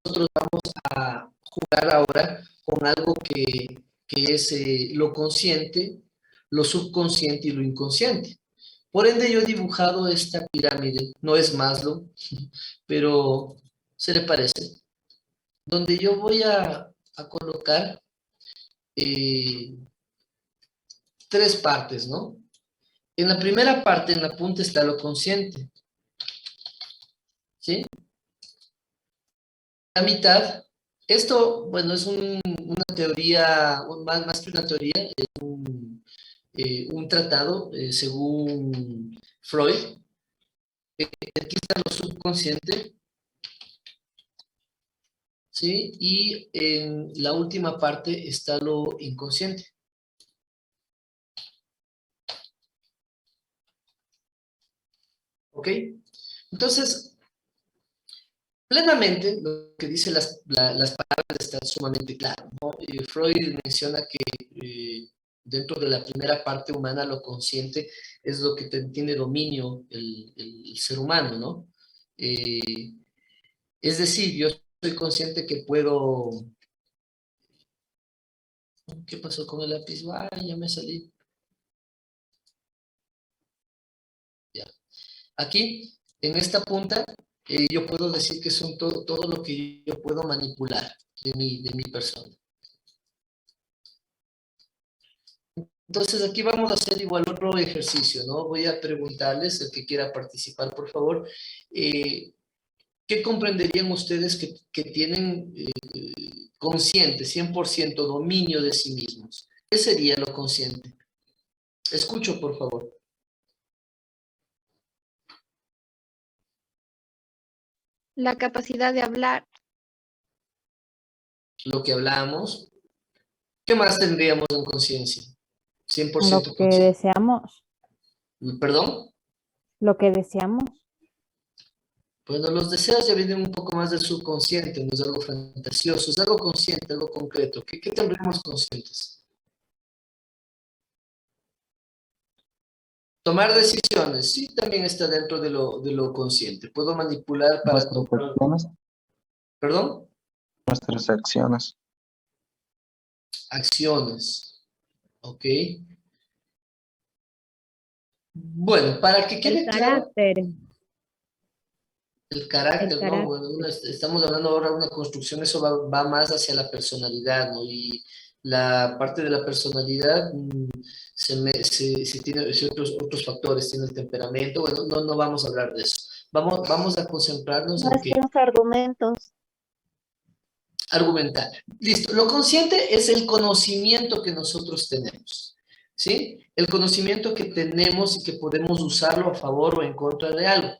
Speaker 1: nosotros vamos a jugar ahora con algo que es lo consciente, lo subconsciente y lo inconsciente. Por ende, yo he dibujado esta pirámide, no es Maslow, pero se le parece, donde yo voy a colocar tres partes, ¿no? En la primera parte, en la punta, está lo consciente, ¿sí? La mitad, esto, bueno, es una teoría, más que una teoría, es un tratado, según Freud. Aquí está lo subconsciente, ¿sí? Y en la última parte está lo inconsciente. ¿Ok? Entonces, plenamente, lo que dice las palabras está sumamente claro, ¿no? Freud menciona que dentro de la primera parte humana, lo consciente es lo que tiene dominio el ser humano, ¿no? Es decir, yo soy consciente que puedo... ¿Qué pasó con el lápiz? ¡Ay, ya me salí! Ya. Aquí, en esta punta, yo puedo decir que son todo lo que yo puedo manipular de mi persona. Entonces, aquí vamos a hacer igual otro ejercicio, ¿no? Voy a preguntarles, el que quiera participar, por favor, ¿qué comprenderían ustedes que tienen consciente, 100% dominio de sí mismos? ¿Qué sería lo consciente? Escucho, por favor.
Speaker 4: La capacidad de hablar,
Speaker 1: Lo que hablamos. ¿Qué más tendríamos en conciencia? 100%
Speaker 7: Lo que
Speaker 1: consciente.
Speaker 7: deseamos,
Speaker 1: ¿Perdón?
Speaker 7: lo que deseamos.
Speaker 1: Bueno, los deseos ya vienen un poco más del subconsciente, no es algo fantasioso, es algo consciente, algo concreto. ¿Qué tendríamos conscientes? Tomar decisiones, sí, también está dentro de lo consciente. Puedo manipular para
Speaker 2: Nuestras
Speaker 1: tomar...
Speaker 2: acciones,
Speaker 1: ¿Perdón?
Speaker 2: nuestras acciones.
Speaker 1: Acciones. Ok. Bueno, para que quede
Speaker 7: El
Speaker 1: claro,
Speaker 7: carácter,
Speaker 1: el carácter,
Speaker 7: el
Speaker 1: ¿no?
Speaker 7: carácter.
Speaker 1: Bueno, estamos hablando ahora de una construcción, eso va más hacia la personalidad, ¿no? Y la parte de la personalidad se tiene otros factores, tiene el temperamento, bueno, no vamos a hablar de eso. Vamos a concentrarnos en que
Speaker 7: Nuestros argumentos.
Speaker 1: argumentar. Listo. Lo consciente es el conocimiento que nosotros tenemos, ¿sí? El conocimiento que tenemos y que podemos usarlo a favor o en contra de algo.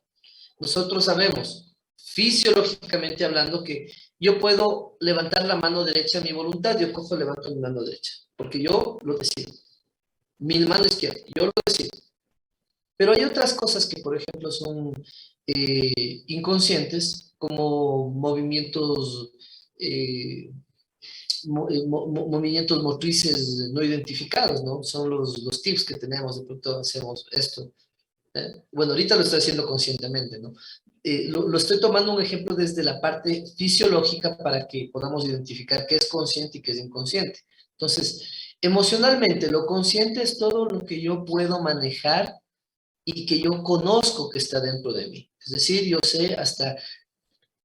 Speaker 1: Nosotros sabemos, fisiológicamente hablando, que yo puedo levantar la mano derecha a mi voluntad, yo cojo, levanto mi mano derecha, porque yo lo decido. Mi mano izquierda, yo lo decido. Pero hay otras cosas que, por ejemplo, son inconscientes, como movimientos movimientos motrices no identificados, ¿no? Son los tips que tenemos, de pronto hacemos esto. Bueno, ahorita lo estoy haciendo conscientemente, ¿no? Lo estoy tomando un ejemplo desde la parte fisiológica para que podamos identificar qué es consciente y qué es inconsciente. Entonces, emocionalmente, lo consciente es todo lo que yo puedo manejar y que yo conozco que está dentro de mí. Es decir, yo sé hasta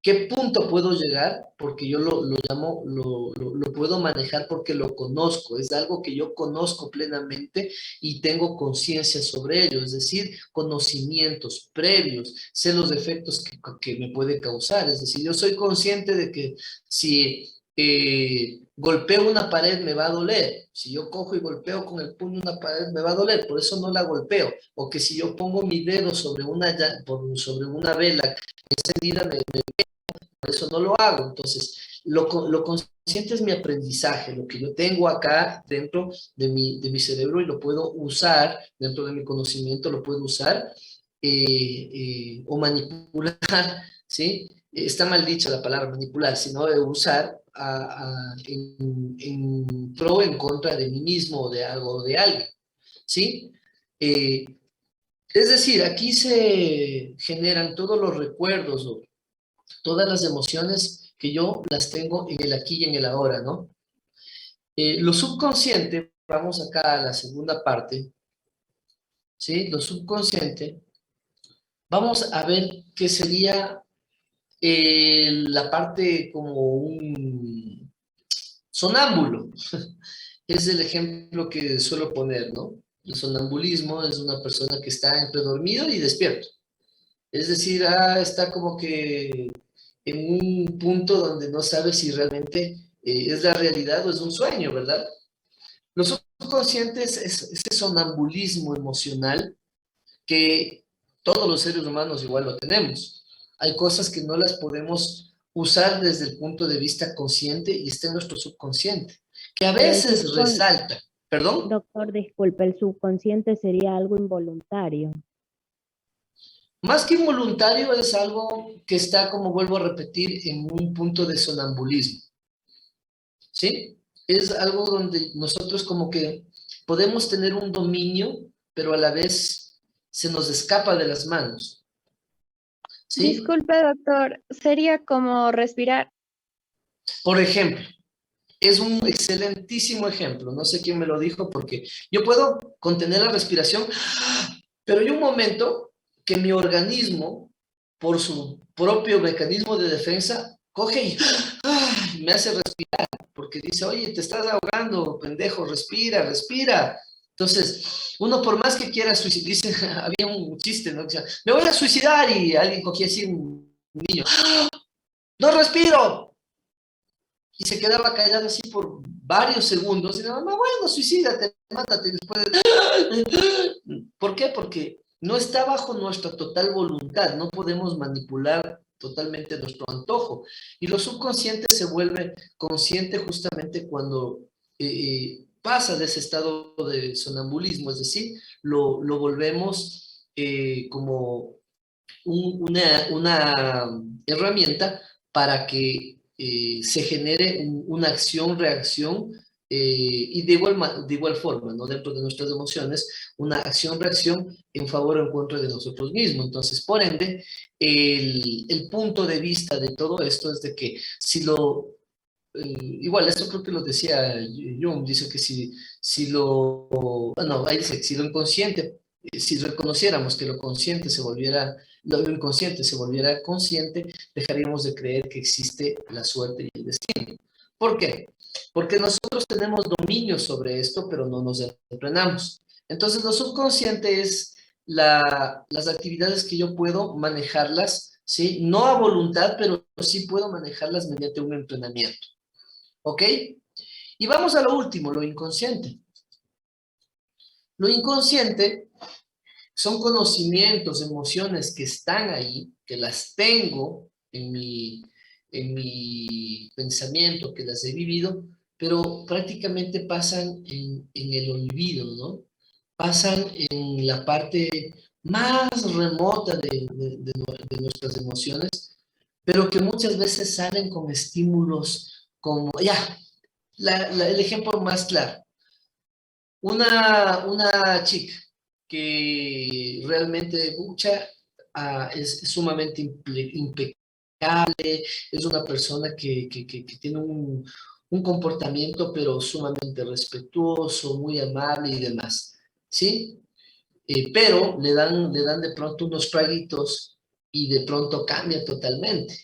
Speaker 1: qué punto puedo llegar porque yo lo llamo, lo puedo manejar porque lo conozco. Es algo que yo conozco plenamente y tengo conciencia sobre ello. Es decir, conocimientos previos, sé los efectos que me puede causar. Es decir, yo soy consciente de que si golpeo una pared me va a doler. Si yo cojo y golpeo con el puño una pared me va a doler, por eso no la golpeo. O que si yo pongo mi dedo sobre una vela encendida por eso no lo hago. Entonces, lo consciente es mi aprendizaje, lo que yo tengo acá dentro de mi cerebro y lo puedo usar, dentro de mi conocimiento lo puedo usar o manipular, ¿sí? Está mal dicha la palabra manipular, sino de usar en pro o en contra de mí mismo o de algo o de alguien, ¿sí? Es decir, aquí se generan todos los recuerdos, ¿no? Todas las emociones que yo las tengo en el aquí y en el ahora, ¿no? Lo subconsciente, vamos acá a la segunda parte, ¿sí? Lo subconsciente, vamos a ver qué sería la parte como un sonámbulo. Es el ejemplo que suelo poner, ¿no? El sonambulismo es una persona que está entre dormido y despierto. Es decir, está como que en un punto donde no sabe si realmente es la realidad o es un sueño, ¿verdad? Lo subconsciente es ese sonambulismo emocional que todos los seres humanos igual lo tenemos. Hay cosas que no las podemos usar desde el punto de vista consciente y está en nuestro subconsciente, que a veces resalta. ¿Perdón?
Speaker 7: Doctor, disculpe, el subconsciente sería algo involuntario.
Speaker 1: Más que involuntario es algo que está, como vuelvo a repetir, en un punto de sonambulismo. ¿Sí? Es algo donde nosotros como que podemos tener un dominio, pero a la vez se nos escapa de las manos. ¿Sí?
Speaker 4: Disculpe, doctor, sería como respirar.
Speaker 1: Por ejemplo, es un excelentísimo ejemplo. No sé quién me lo dijo porque yo puedo contener la respiración, pero hay un momento que mi organismo, por su propio mecanismo de defensa, coge y me hace respirar, porque dice, oye, te estás ahogando, pendejo, respira, respira. Entonces, uno por más que quiera suicidarse, había un chiste, ¿no? Que decía, me voy a suicidar, y alguien cogía así un niño, no respiro, y se quedaba callado así por varios segundos, y nada más, bueno, suicídate, mátate, después. ¿Por qué? Porque no está bajo nuestra total voluntad, no podemos manipular totalmente nuestro antojo. Y lo subconsciente se vuelve consciente justamente cuando pasa de ese estado de sonambulismo, es decir, lo volvemos como una herramienta para que se genere una acción-reacción y de igual forma, ¿no? Dentro de nuestras emociones, una acción-reacción en favor o en contra de nosotros mismos. Entonces, por ende, el punto de vista de todo esto es de que si lo... igual, esto creo que lo decía Jung, dice que si lo... No, ahí dice, si lo inconsciente, si reconociéramos que lo consciente se volviera... Lo inconsciente se volviera consciente, dejaríamos de creer que existe la suerte y el destino. ¿Por qué? Porque nosotros tenemos dominio sobre esto, pero no nos entrenamos. Entonces, lo subconsciente es las actividades que yo puedo manejarlas, ¿sí? No a voluntad, pero sí puedo manejarlas mediante un entrenamiento. ¿Ok? Y vamos a lo último, lo inconsciente. Lo inconsciente son conocimientos, emociones que están ahí, que las tengo en mi pensamiento, que las he vivido, pero prácticamente pasan en el olvido, ¿no? Pasan en la parte más remota de nuestras emociones, pero que muchas veces salen con estímulos como, ya, el ejemplo más claro. Una chica que realmente es sumamente impecable, es una persona que tiene un comportamiento pero sumamente respetuoso, muy amable y demás, ¿sí? Pero le dan de pronto unos traguitos y de pronto cambia totalmente,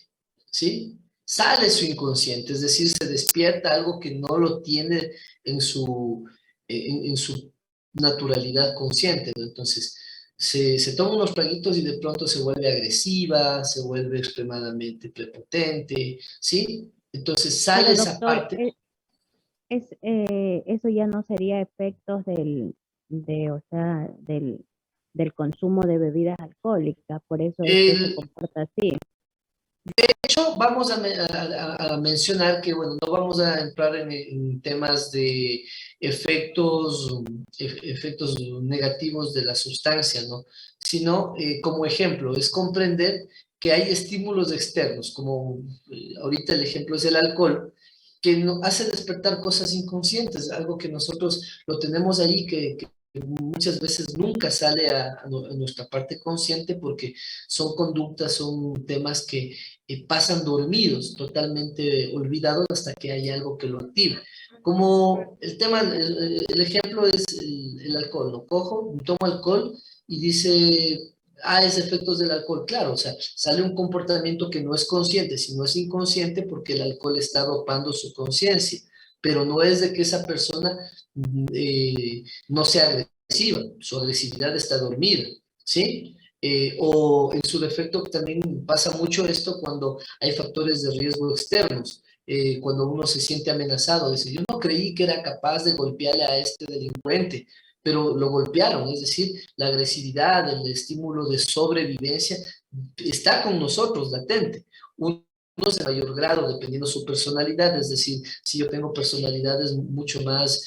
Speaker 1: ¿sí? Sale su inconsciente, es decir, se despierta algo que no lo tiene en en su naturalidad consciente, ¿no? Entonces, se toma unos traguitos y de pronto se vuelve agresiva, se vuelve extremadamente prepotente, ¿sí? Entonces sale
Speaker 7: Pero
Speaker 1: esa
Speaker 7: doctor,
Speaker 1: parte.
Speaker 7: eso ya no sería efectos o sea, del consumo de bebidas alcohólicas, por eso es que se
Speaker 1: El,
Speaker 7: comporta así.
Speaker 1: De hecho, vamos a mencionar que, bueno, no vamos a entrar en temas de efectos negativos de la sustancia, ¿no? Sino, como ejemplo, es comprender que hay estímulos externos, como ahorita el ejemplo es el alcohol, que nos hace despertar cosas inconscientes, algo que nosotros lo tenemos ahí, que muchas veces nunca sale a nuestra parte consciente porque son conductas, son temas que pasan dormidos, totalmente olvidados hasta que hay algo que lo active. Como el ejemplo es el alcohol, ¿no? Tomo alcohol y dice, es efectos del alcohol, claro, o sea, sale un comportamiento que no es consciente, sino es inconsciente porque el alcohol está dopando su conciencia, pero no es de que esa persona no sea agresiva, su agresividad está dormida, ¿sí? O en su defecto también pasa mucho esto cuando hay factores de riesgo externos, cuando uno se siente amenazado, dice, yo no creí que era capaz de golpearle a este delincuente, pero lo golpearon, es decir, la agresividad, el estímulo de sobrevivencia está con nosotros latente. Unos de mayor grado, dependiendo su personalidad, es decir, si yo tengo personalidades mucho más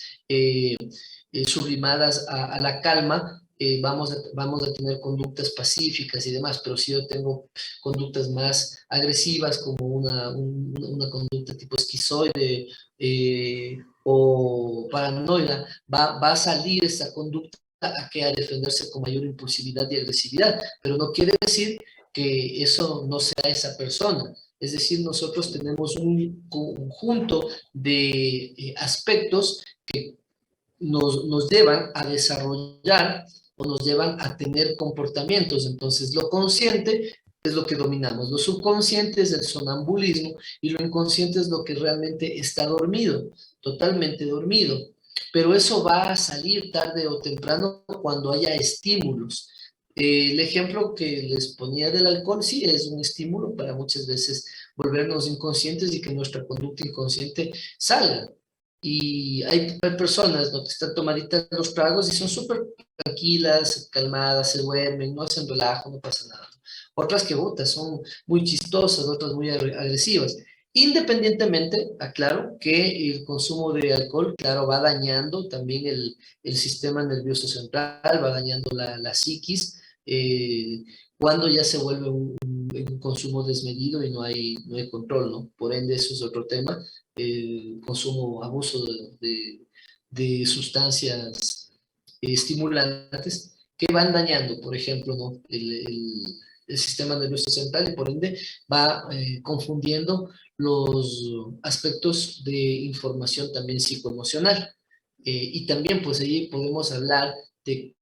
Speaker 1: sublimadas a la calma, vamos a tener conductas pacíficas y demás, pero si yo tengo conductas más agresivas, como una conducta tipo esquizoide o paranoide, va a salir esa conducta a defenderse con mayor impulsividad y agresividad, pero no quiere decir que eso no sea esa persona. Es decir, nosotros tenemos un conjunto de aspectos que nos llevan a desarrollar o nos llevan a tener comportamientos. Entonces, lo consciente es lo que dominamos, lo subconsciente es el sonambulismo y lo inconsciente es lo que realmente está dormido, totalmente dormido. Pero eso va a salir tarde o temprano cuando haya estímulos. El ejemplo que les ponía del alcohol, sí, es un estímulo para muchas veces volvernos inconscientes y que nuestra conducta inconsciente salga. Y hay personas, ¿no?, que están tomaditas los tragos y son súper tranquilas, calmadas, se duermen, no hacen relajo, no pasa nada. Otras que botas son muy chistosas, otras muy agresivas. Independientemente, aclaro que el consumo de alcohol, claro, va dañando también el sistema nervioso central, va dañando la psiquis, cuando ya se vuelve un consumo desmedido y no hay control, ¿no? Por ende, eso es otro tema, consumo, abuso de sustancias estimulantes que van dañando, por ejemplo, ¿no?, el sistema nervioso central y por ende va confundiendo los aspectos de información también psicoemocional. Y también, pues ahí podemos hablar en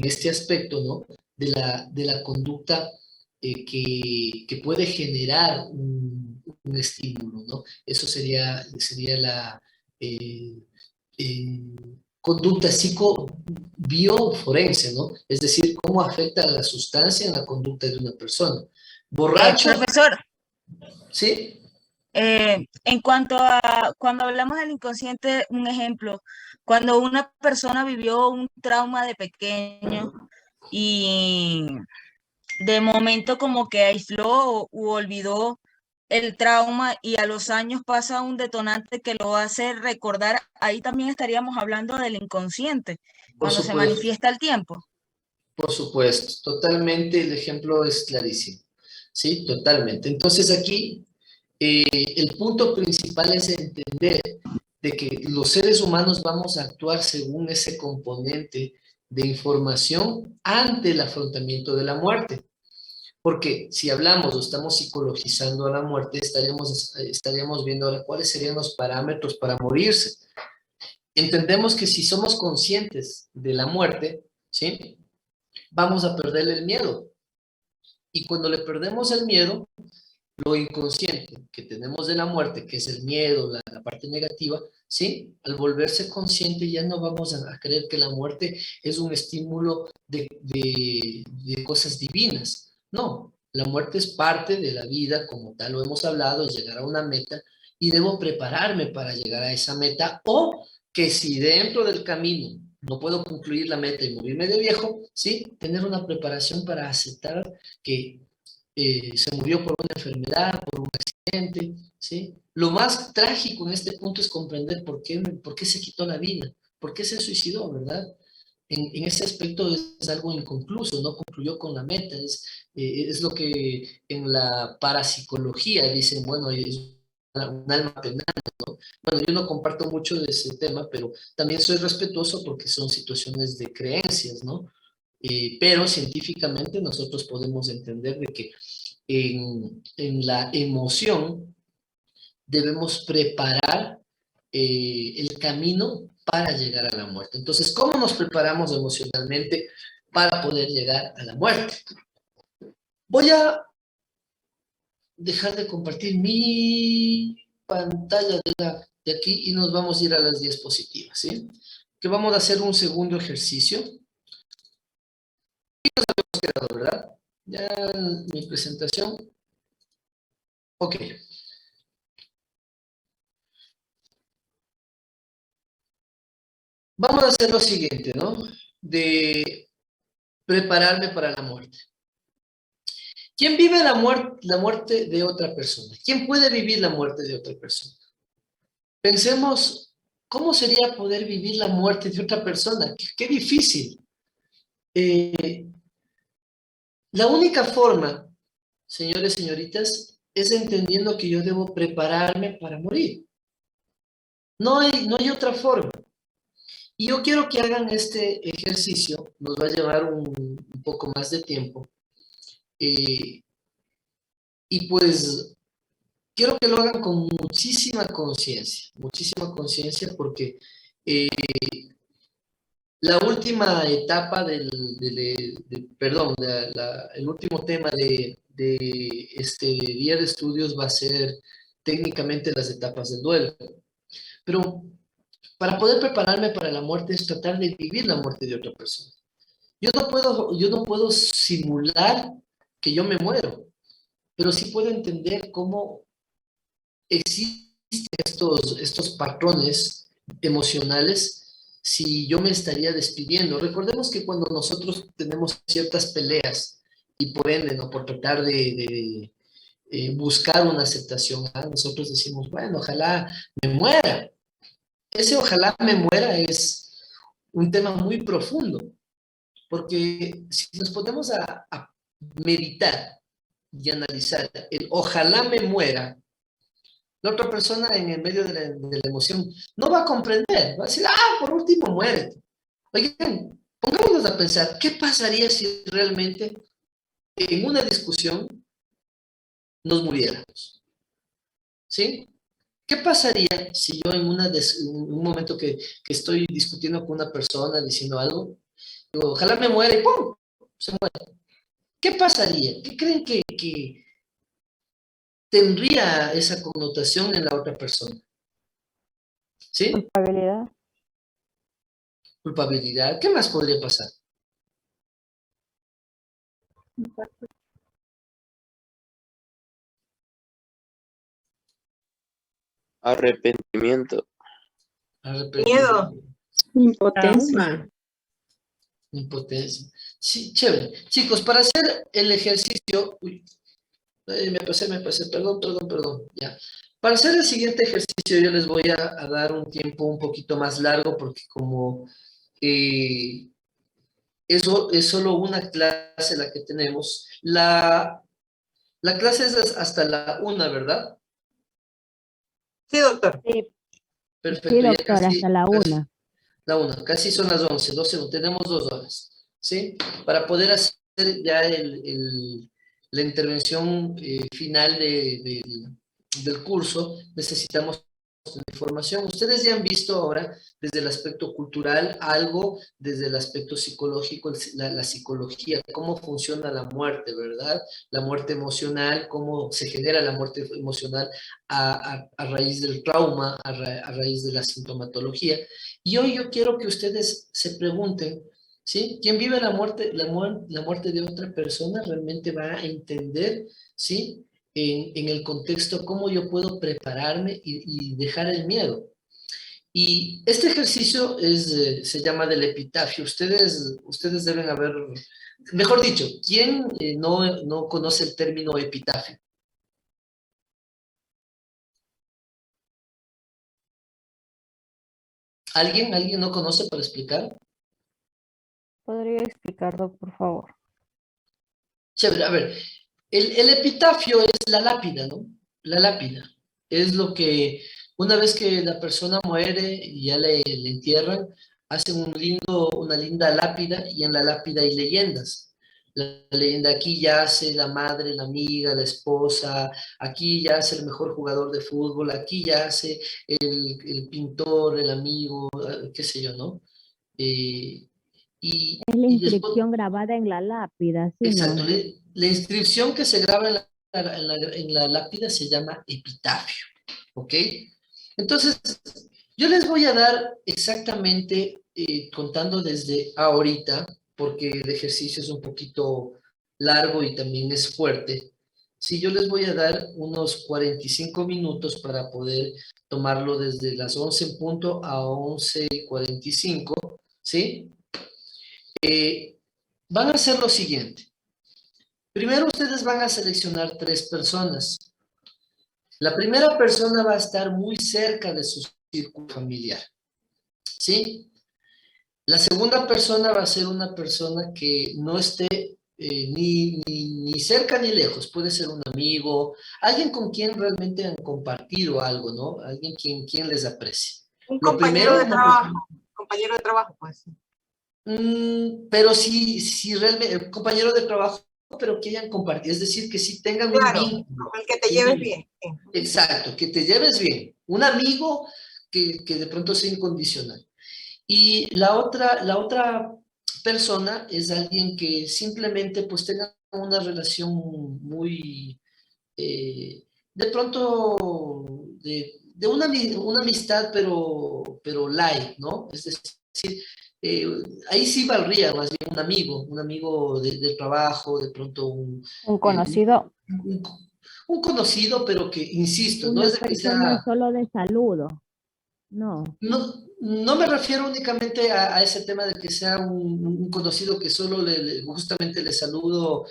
Speaker 1: este aspecto, ¿no?, de la conducta que puede generar un estímulo, ¿no? Eso sería la eh, conducta psicobioforense, ¿no? Es decir, cómo afecta la sustancia en la conducta de una persona. Borracho,
Speaker 8: Profesor,
Speaker 1: ¿sí?
Speaker 8: en cuanto a cuando hablamos del inconsciente, un ejemplo, cuando una persona vivió un trauma de pequeño y de momento como que aisló u olvidó el trauma y a los años pasa un detonante que lo hace recordar, ahí también estaríamos hablando del inconsciente,
Speaker 1: Por
Speaker 8: cuando se
Speaker 1: supuesto,
Speaker 8: manifiesta el tiempo.
Speaker 1: por supuesto, totalmente, el ejemplo es clarísimo, ¿sí? Totalmente. Entonces aquí el punto principal es entender de que los seres humanos vamos a actuar según ese componente de información ante el afrontamiento de la muerte. Porque si hablamos o estamos psicologizando a la muerte, estaríamos viendo ahora cuáles serían los parámetros para morirse. Entendemos que si somos conscientes de la muerte, ¿sí?, vamos a perderle el miedo. Y cuando le perdemos el miedo, lo inconsciente que tenemos de la muerte, que es el miedo, la parte negativa, ¿sí?, al volverse consciente ya no vamos a creer que la muerte es un estímulo de cosas divinas. No, la muerte es parte de la vida, como tal lo hemos hablado, es llegar a una meta y debo prepararme para llegar a esa meta, o que si dentro del camino no puedo concluir la meta y morirme de viejo, ¿sí?, tener una preparación para aceptar que se murió por una enfermedad, por un accidente, ¿sí? Lo más trágico en este punto es comprender por qué se quitó la vida, por qué se suicidó, ¿verdad? En ese aspecto es algo inconcluso, no concluyó con la meta, es lo que en la parapsicología dicen, bueno, es un alma penal, ¿no? Bueno, yo no comparto mucho de ese tema, pero también soy respetuoso porque son situaciones de creencias, ¿no? Pero científicamente nosotros podemos entender de que en la emoción debemos preparar el camino para llegar a la muerte. Entonces, ¿cómo nos preparamos emocionalmente para poder llegar a la muerte? Voy a dejar de compartir mi pantalla de aquí y nos vamos a ir a las diapositivas, ¿sí? Que vamos a hacer un segundo ejercicio. Y nos habíamos quedado, ¿verdad? Ya mi presentación. Ok. Vamos a hacer lo siguiente, ¿no? De prepararme para la muerte. ¿Quién vive la muerte de otra persona? ¿Quién puede vivir la muerte de otra persona? Pensemos, ¿cómo sería poder vivir la muerte de otra persona? Qué difícil. La única forma, señores y señoritas, es entendiendo que yo debo prepararme para morir. No hay otra forma. Y yo quiero que hagan este ejercicio, nos va a llevar un poco más de tiempo. Y pues quiero que lo hagan con muchísima conciencia porque la última etapa el último tema de este día de estudios va a ser técnicamente las etapas del duelo. Pero para poder prepararme para la muerte es tratar de vivir la muerte de otra persona. Yo no puedo simular que yo me muero, pero sí puedo entender cómo existen estos patrones emocionales si yo me estaría despidiendo. Recordemos que cuando nosotros tenemos ciertas peleas y por ende, ¿no?, por tratar de buscar una aceptación, nosotros decimos, bueno, ojalá me muera. Ese ojalá me muera es un tema muy profundo, porque si nos ponemos a meditar y analizar el ojalá me muera, la otra persona en el medio de la emoción no va a comprender, va a decir, por último muérete. Oigan, pongámonos a pensar, ¿qué pasaría si realmente en una discusión nos muriéramos? ¿Sí? ¿Qué pasaría si yo en un momento que estoy discutiendo con una persona, diciendo algo, digo, ojalá me muera y ¡pum!, se muere? ¿Qué pasaría? ¿Qué creen que tendría esa connotación en la otra persona? ¿Sí?
Speaker 7: Culpabilidad.
Speaker 1: Culpabilidad. ¿Qué más podría pasar?
Speaker 9: Arrepentimiento.
Speaker 5: Miedo.
Speaker 10: Impotencia.
Speaker 1: Impotencia. Sí, chévere. Chicos, para hacer el ejercicio... Uy, me pasé, perdón, ya. Para hacer el siguiente ejercicio yo les voy a dar un tiempo un poquito más largo porque como eso es solo una clase la que tenemos. La clase es hasta la 1, ¿verdad?
Speaker 5: Sí, doctor.
Speaker 7: Sí.
Speaker 1: Perfecto.
Speaker 7: Sí,
Speaker 1: Ya
Speaker 7: doctor,
Speaker 1: casi,
Speaker 7: hasta la
Speaker 1: casi-
Speaker 7: 1.
Speaker 1: la una, casi son las 11, 12, tenemos 2 horas, ¿sí? Para poder hacer ya la intervención final del curso, necesitamos información. Ustedes ya han visto ahora desde el aspecto cultural algo, desde el aspecto psicológico, la psicología, cómo funciona la muerte, ¿verdad? La muerte emocional, cómo se genera la muerte emocional a raíz del trauma, a raíz de la sintomatología. Y hoy yo quiero que ustedes se pregunten, ¿sí? ¿Quién vive la muerte de otra persona realmente va a entender, ¿sí? En el contexto, cómo yo puedo prepararme y dejar el miedo. Y este ejercicio se llama del epitafio. Ustedes deben haber, mejor dicho, ¿quién no conoce el término epitafio? ¿Alguien no conoce para explicar?
Speaker 10: ¿Podría explicarlo, por favor?
Speaker 1: Chévere, a ver, el epitafio es la lápida, ¿no? La lápida. Es lo que, una vez que la persona muere y ya le entierran, hacen una linda lápida y en la lápida hay leyendas. La leyenda: aquí yace la madre, la amiga, la esposa, aquí yace el mejor jugador de fútbol, aquí yace el pintor, el amigo, qué sé yo, ¿no? Eh,
Speaker 7: Es la
Speaker 1: y después,
Speaker 7: inscripción grabada en la lápida, ¿sí,
Speaker 1: exacto,
Speaker 7: no?
Speaker 1: la inscripción que se graba en la lápida se llama epitafio, ¿ok? Entonces, yo les voy a dar exactamente, contando desde ahorita, porque el ejercicio es un poquito largo y también es fuerte. Sí, yo les voy a dar unos 45 minutos para poder tomarlo desde las 11 en punto a 11:45, ¿sí? Van a hacer lo siguiente. Primero ustedes van a seleccionar 3 personas. La primera persona va a estar muy cerca de su círculo familiar, ¿sí? La segunda persona va a ser una persona que no esté ni cerca ni lejos. Puede ser un amigo, alguien con quien realmente han compartido algo, ¿no? Alguien quien les aprecie.
Speaker 5: Un
Speaker 1: Lo
Speaker 5: compañero
Speaker 1: primero,
Speaker 5: de trabajo, compañero de trabajo, pues.
Speaker 1: pero si realmente, compañero de trabajo, pero que hayan compartido, es decir, que sí tengan un
Speaker 5: Claro,
Speaker 1: vínculo.
Speaker 5: el que te
Speaker 1: Un
Speaker 5: lleves
Speaker 1: vínculo.
Speaker 5: bien. Sí.
Speaker 1: Exacto, que te lleves bien. Un amigo que de pronto sea incondicional. Y la otra persona es alguien que simplemente pues tenga una relación muy, de pronto, de una amistad, pero light, ¿no? Es decir, eh, ahí sí valdría más bien un amigo del trabajo, de pronto
Speaker 10: Un
Speaker 1: eh,
Speaker 10: conocido.
Speaker 1: un, un conocido, pero que, insisto, no
Speaker 7: Una
Speaker 1: es de que
Speaker 7: persona
Speaker 1: sea...
Speaker 7: solo de saludo, no.
Speaker 1: No me refiero únicamente a ese tema de que sea un conocido que solo justamente le saludo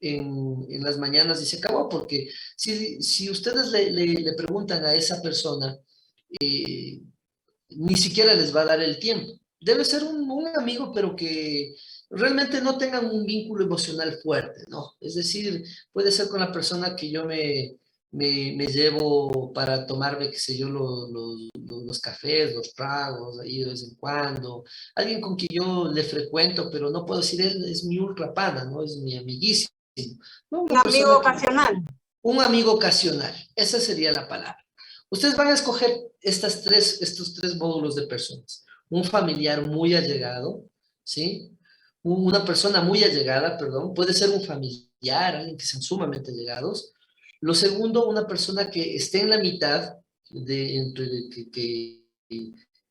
Speaker 1: en las mañanas y se acabó, porque si ustedes le preguntan a esa persona, ni siquiera les va a dar el tiempo. Debe ser un amigo, pero que realmente no tengan un vínculo emocional fuerte, ¿no? Es decir, puede ser con la persona que yo me llevo para tomarme, qué sé yo, los cafés, los tragos, ahí de vez en cuando. Alguien con quien yo le frecuento, pero no puedo decir, él es mi ultra pana, ¿no? Es mi amiguísimo. No,
Speaker 5: Un
Speaker 1: una
Speaker 5: amigo
Speaker 1: persona
Speaker 5: ocasional.
Speaker 1: un amigo ocasional, esa sería la palabra. Ustedes van a escoger estos tres módulos de personas. Un familiar muy allegado, ¿sí? Una persona muy allegada, perdón, puede ser un familiar, alguien que sean sumamente allegados. Lo segundo, una persona que esté en la mitad,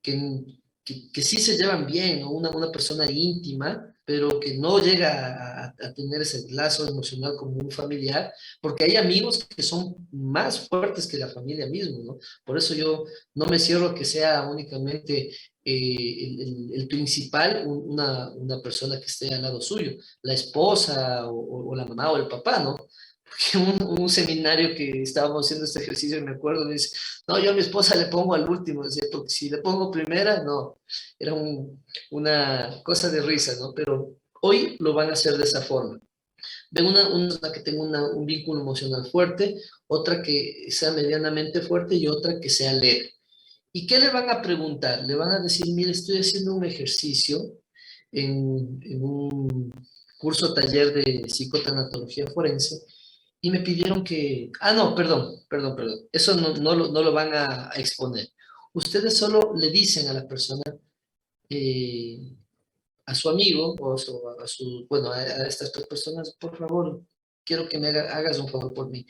Speaker 1: que sí se llevan bien, ¿no? Una persona íntima, pero que no llega a tener ese lazo emocional como un familiar, porque hay amigos que son más fuertes que la familia misma, ¿no? Por eso yo no me cierro a que sea únicamente el principal, una persona que esté al lado suyo, la esposa o la mamá o el papá, ¿no? Porque un seminario que estábamos haciendo este ejercicio, me acuerdo, me dice, no, yo a mi esposa le pongo al último, decía, porque si le pongo primera, no, era una cosa de risa, ¿no? Pero hoy lo van a hacer de esa forma. Ven una que tenga un vínculo emocional fuerte, otra que sea medianamente fuerte y otra que sea leve. ¿Y qué le van a preguntar? Le van a decir, mire, estoy haciendo un ejercicio en un curso taller de psicotanatología forense y me pidieron que... Ah, no, perdón. Eso no lo van a exponer. Ustedes solo le dicen a la persona, a su amigo o bueno, a estas tres personas, por favor, quiero que me hagas un favor por mí.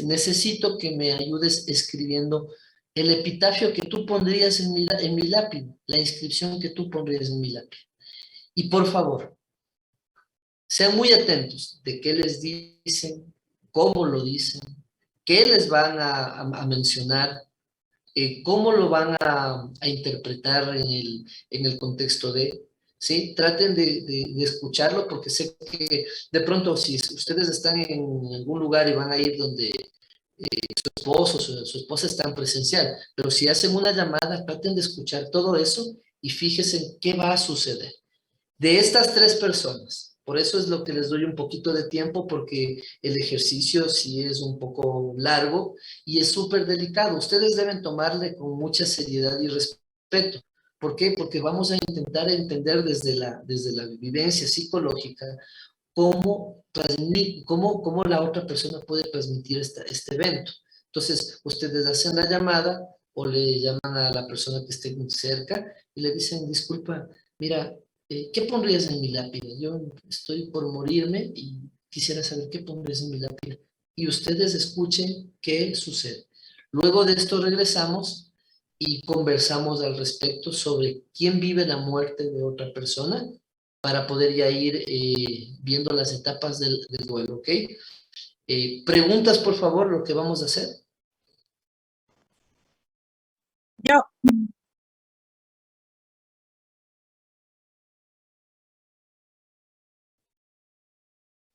Speaker 1: Necesito que me ayudes escribiendo el epitafio que tú pondrías en mi lápida, la inscripción que tú pondrías en mi lápida. Y por favor, sean muy atentos de qué les dicen, cómo lo dicen, qué les van a mencionar, cómo lo van a interpretar en el contexto de, ¿sí? Traten de escucharlo porque sé que de pronto si ustedes están en algún lugar y van a ir donde su esposo, su esposa están presencial, pero si hacen una llamada, traten de escuchar todo eso y fíjense en qué va a suceder. De estas tres personas, por eso es lo que les doy un poquito de tiempo, porque el ejercicio sí es un poco largo y es súper delicado. Ustedes deben tomarle con mucha seriedad y respeto. ¿Por qué? Porque vamos a intentar entender desde la vivencia psicológica cómo la otra persona puede transmitir este evento. Entonces, ustedes hacen la llamada o le llaman a la persona que esté cerca y le dicen, disculpa, mira, ¿qué pondrías en mi lápida? Yo estoy por morirme y quisiera saber qué pondrías en mi lápida. Y ustedes escuchen qué sucede. Luego de esto regresamos y conversamos al respecto sobre quién vive la muerte de otra persona para poder ya ir viendo las etapas del duelo, ¿ok? Preguntas, por favor, lo que vamos a hacer.
Speaker 3: Yo,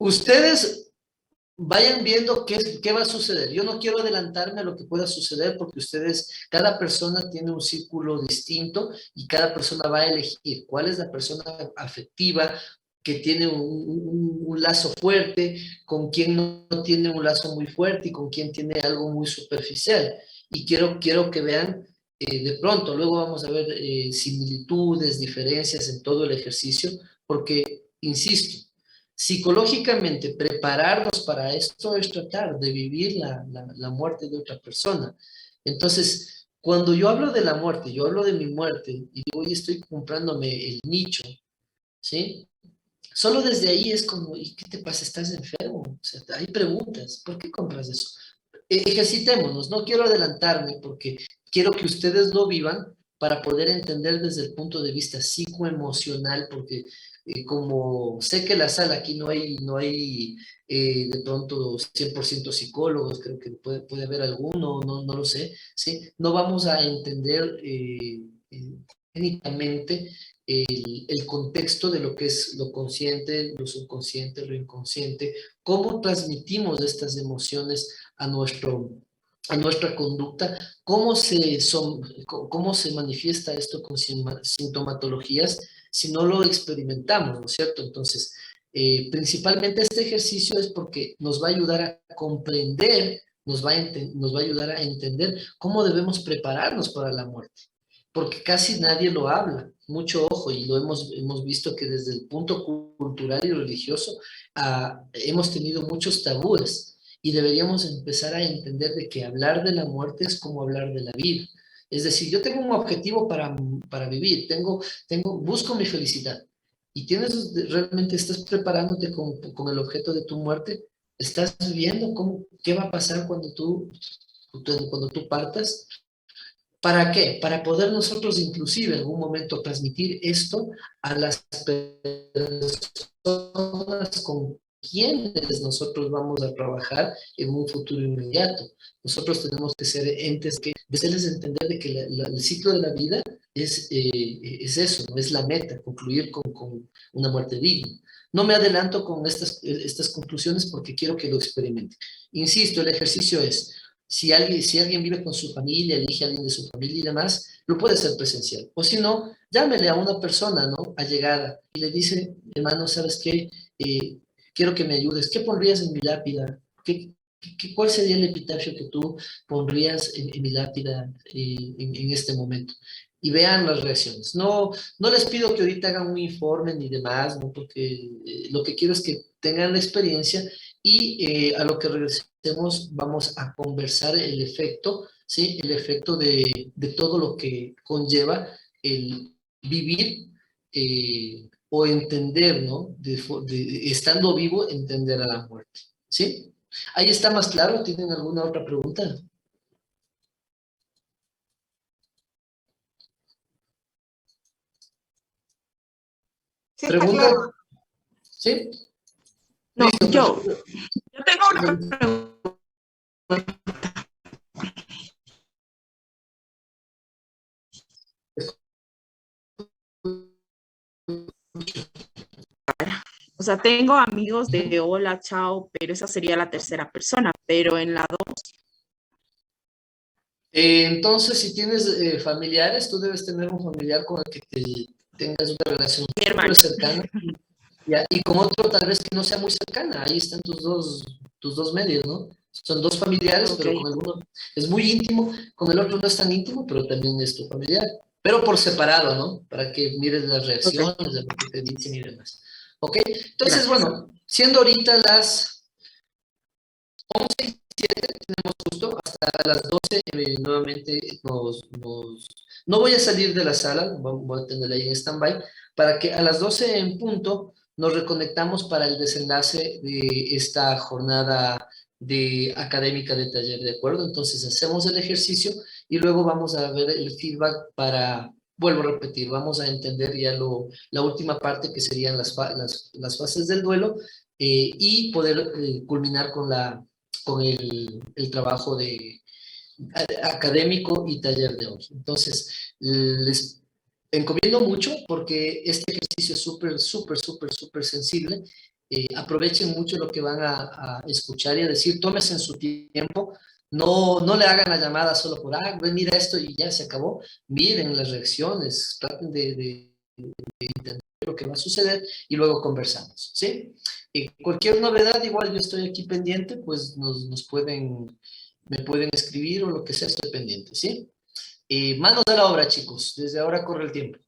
Speaker 1: Ustedes vayan viendo qué va a suceder. Yo no quiero adelantarme a lo que pueda suceder porque cada persona tiene un círculo distinto y cada persona va a elegir cuál es la persona afectiva que tiene un lazo fuerte, con quién no tiene un lazo muy fuerte y con quién tiene algo muy superficial. Y quiero que vean, de pronto, luego vamos a ver similitudes, diferencias en todo el ejercicio, porque, insisto, psicológicamente, prepararnos para esto es tratar de vivir la muerte de otra persona. Entonces, cuando yo hablo de la muerte, yo hablo de mi muerte y digo, oye, estoy comprándome el nicho, ¿sí? Solo desde ahí es como, ¿y qué te pasa? ¿Estás enfermo? O sea, hay preguntas, ¿por qué compras eso? Ejercitémonos, no quiero adelantarme porque quiero que ustedes lo vivan para poder entender desde el punto de vista psicoemocional, porque como sé que la sala aquí no hay de pronto 100% psicólogos, creo que puede haber alguno, no lo sé, ¿sí? No vamos a entender técnicamente el contexto de lo que es lo consciente, lo subconsciente, lo inconsciente, cómo transmitimos estas emociones a nuestra conducta, cómo se manifiesta esto con sintomatologías si no lo experimentamos, ¿no es cierto? Entonces, principalmente este ejercicio es porque nos va a ayudar a comprender, nos va a ayudar a entender cómo debemos prepararnos para la muerte, porque casi nadie lo habla. Mucho ojo, y lo hemos visto que desde el punto cultural y religioso hemos tenido muchos tabúes y deberíamos empezar a entender de que hablar de la muerte es como hablar de la vida. Es decir, yo tengo un objetivo para vivir, busco mi felicidad y realmente estás preparándote con el objeto de tu muerte, estás viendo qué va a pasar cuando tú partas. ¿Para qué? Para poder nosotros inclusive en algún momento transmitir esto a las personas con quienes nosotros vamos a trabajar en un futuro inmediato. Nosotros tenemos que ser entes que hacerles entender de que el ciclo de la vida es eso, no es la meta, concluir con una muerte digna. No me adelanto con estas conclusiones porque quiero que lo experimenten. Insisto, el ejercicio es, si alguien vive con su familia, elige a alguien de su familia y demás, lo puede hacer presencial. O si no, llámele a una persona, ¿no? Allegada y le dice, hermano, ¿sabes qué? Quiero que me ayudes. ¿Qué pondrías en mi lápida? ¿Cuál sería el epitafio que tú pondrías en mi lápida en este momento? Y vean las reacciones. No les pido que ahorita hagan un informe ni demás, ¿no? Porque lo que quiero es que tengan la experiencia y a lo que regresemos vamos a conversar el efecto, ¿sí? El efecto de todo lo que conlleva el vivir o entender, ¿no? Estando vivo, entender a la muerte, ¿sí? Ahí está más claro. ¿Tienen alguna otra pregunta?
Speaker 5: Sí, está
Speaker 1: ¿Pregunta?
Speaker 5: claro.
Speaker 1: ¿Sí?
Speaker 9: No,
Speaker 1: Listo,
Speaker 9: yo
Speaker 1: perfecto.
Speaker 9: tengo una pregunta. O sea, tengo amigos de hola, chao, pero esa sería la tercera persona, pero en la dos,
Speaker 1: Entonces, si tienes familiares, tú debes tener un familiar con el que tengas una relación
Speaker 9: mi
Speaker 1: súper
Speaker 9: hermano.
Speaker 1: cercana, ¿ya? Y con otro tal vez que no sea muy cercana. Ahí están tus dos medios, ¿no? Son dos familiares,
Speaker 9: Ok,
Speaker 1: pero con el uno es muy íntimo, con el otro no es tan íntimo, pero también es tu familiar. Pero por separado, ¿no? Para que mires las
Speaker 9: ok,
Speaker 1: reacciones, de lo que te dicen y demás. ¿Ok? Entonces,
Speaker 9: gracias.
Speaker 1: bueno, siendo ahorita las 11:07, tenemos justo hasta las 12, nuevamente no voy a salir de la sala, voy a tenerla ahí en stand-by, para que a las 12 en punto nos reconectamos para el desenlace de esta jornada académica de taller, ¿de acuerdo? Entonces hacemos el ejercicio y luego vamos a ver el feedback vuelvo a repetir, vamos a entender ya la última parte que serían las fases del duelo y poder culminar con el trabajo académico y taller de hoy. Entonces, les encomiendo mucho porque este ejercicio es súper sensible. Aprovechen mucho lo que van a escuchar y a decir, tómense en su tiempo. No le hagan la llamada solo por, mira esto y ya se acabó. Miren las reacciones, traten de entender lo que va a suceder y luego conversamos, ¿sí? Cualquier novedad, igual yo estoy aquí pendiente, pues me pueden escribir o lo que sea, estoy pendiente, ¿sí? Manos a la obra, chicos. Desde ahora corre el tiempo.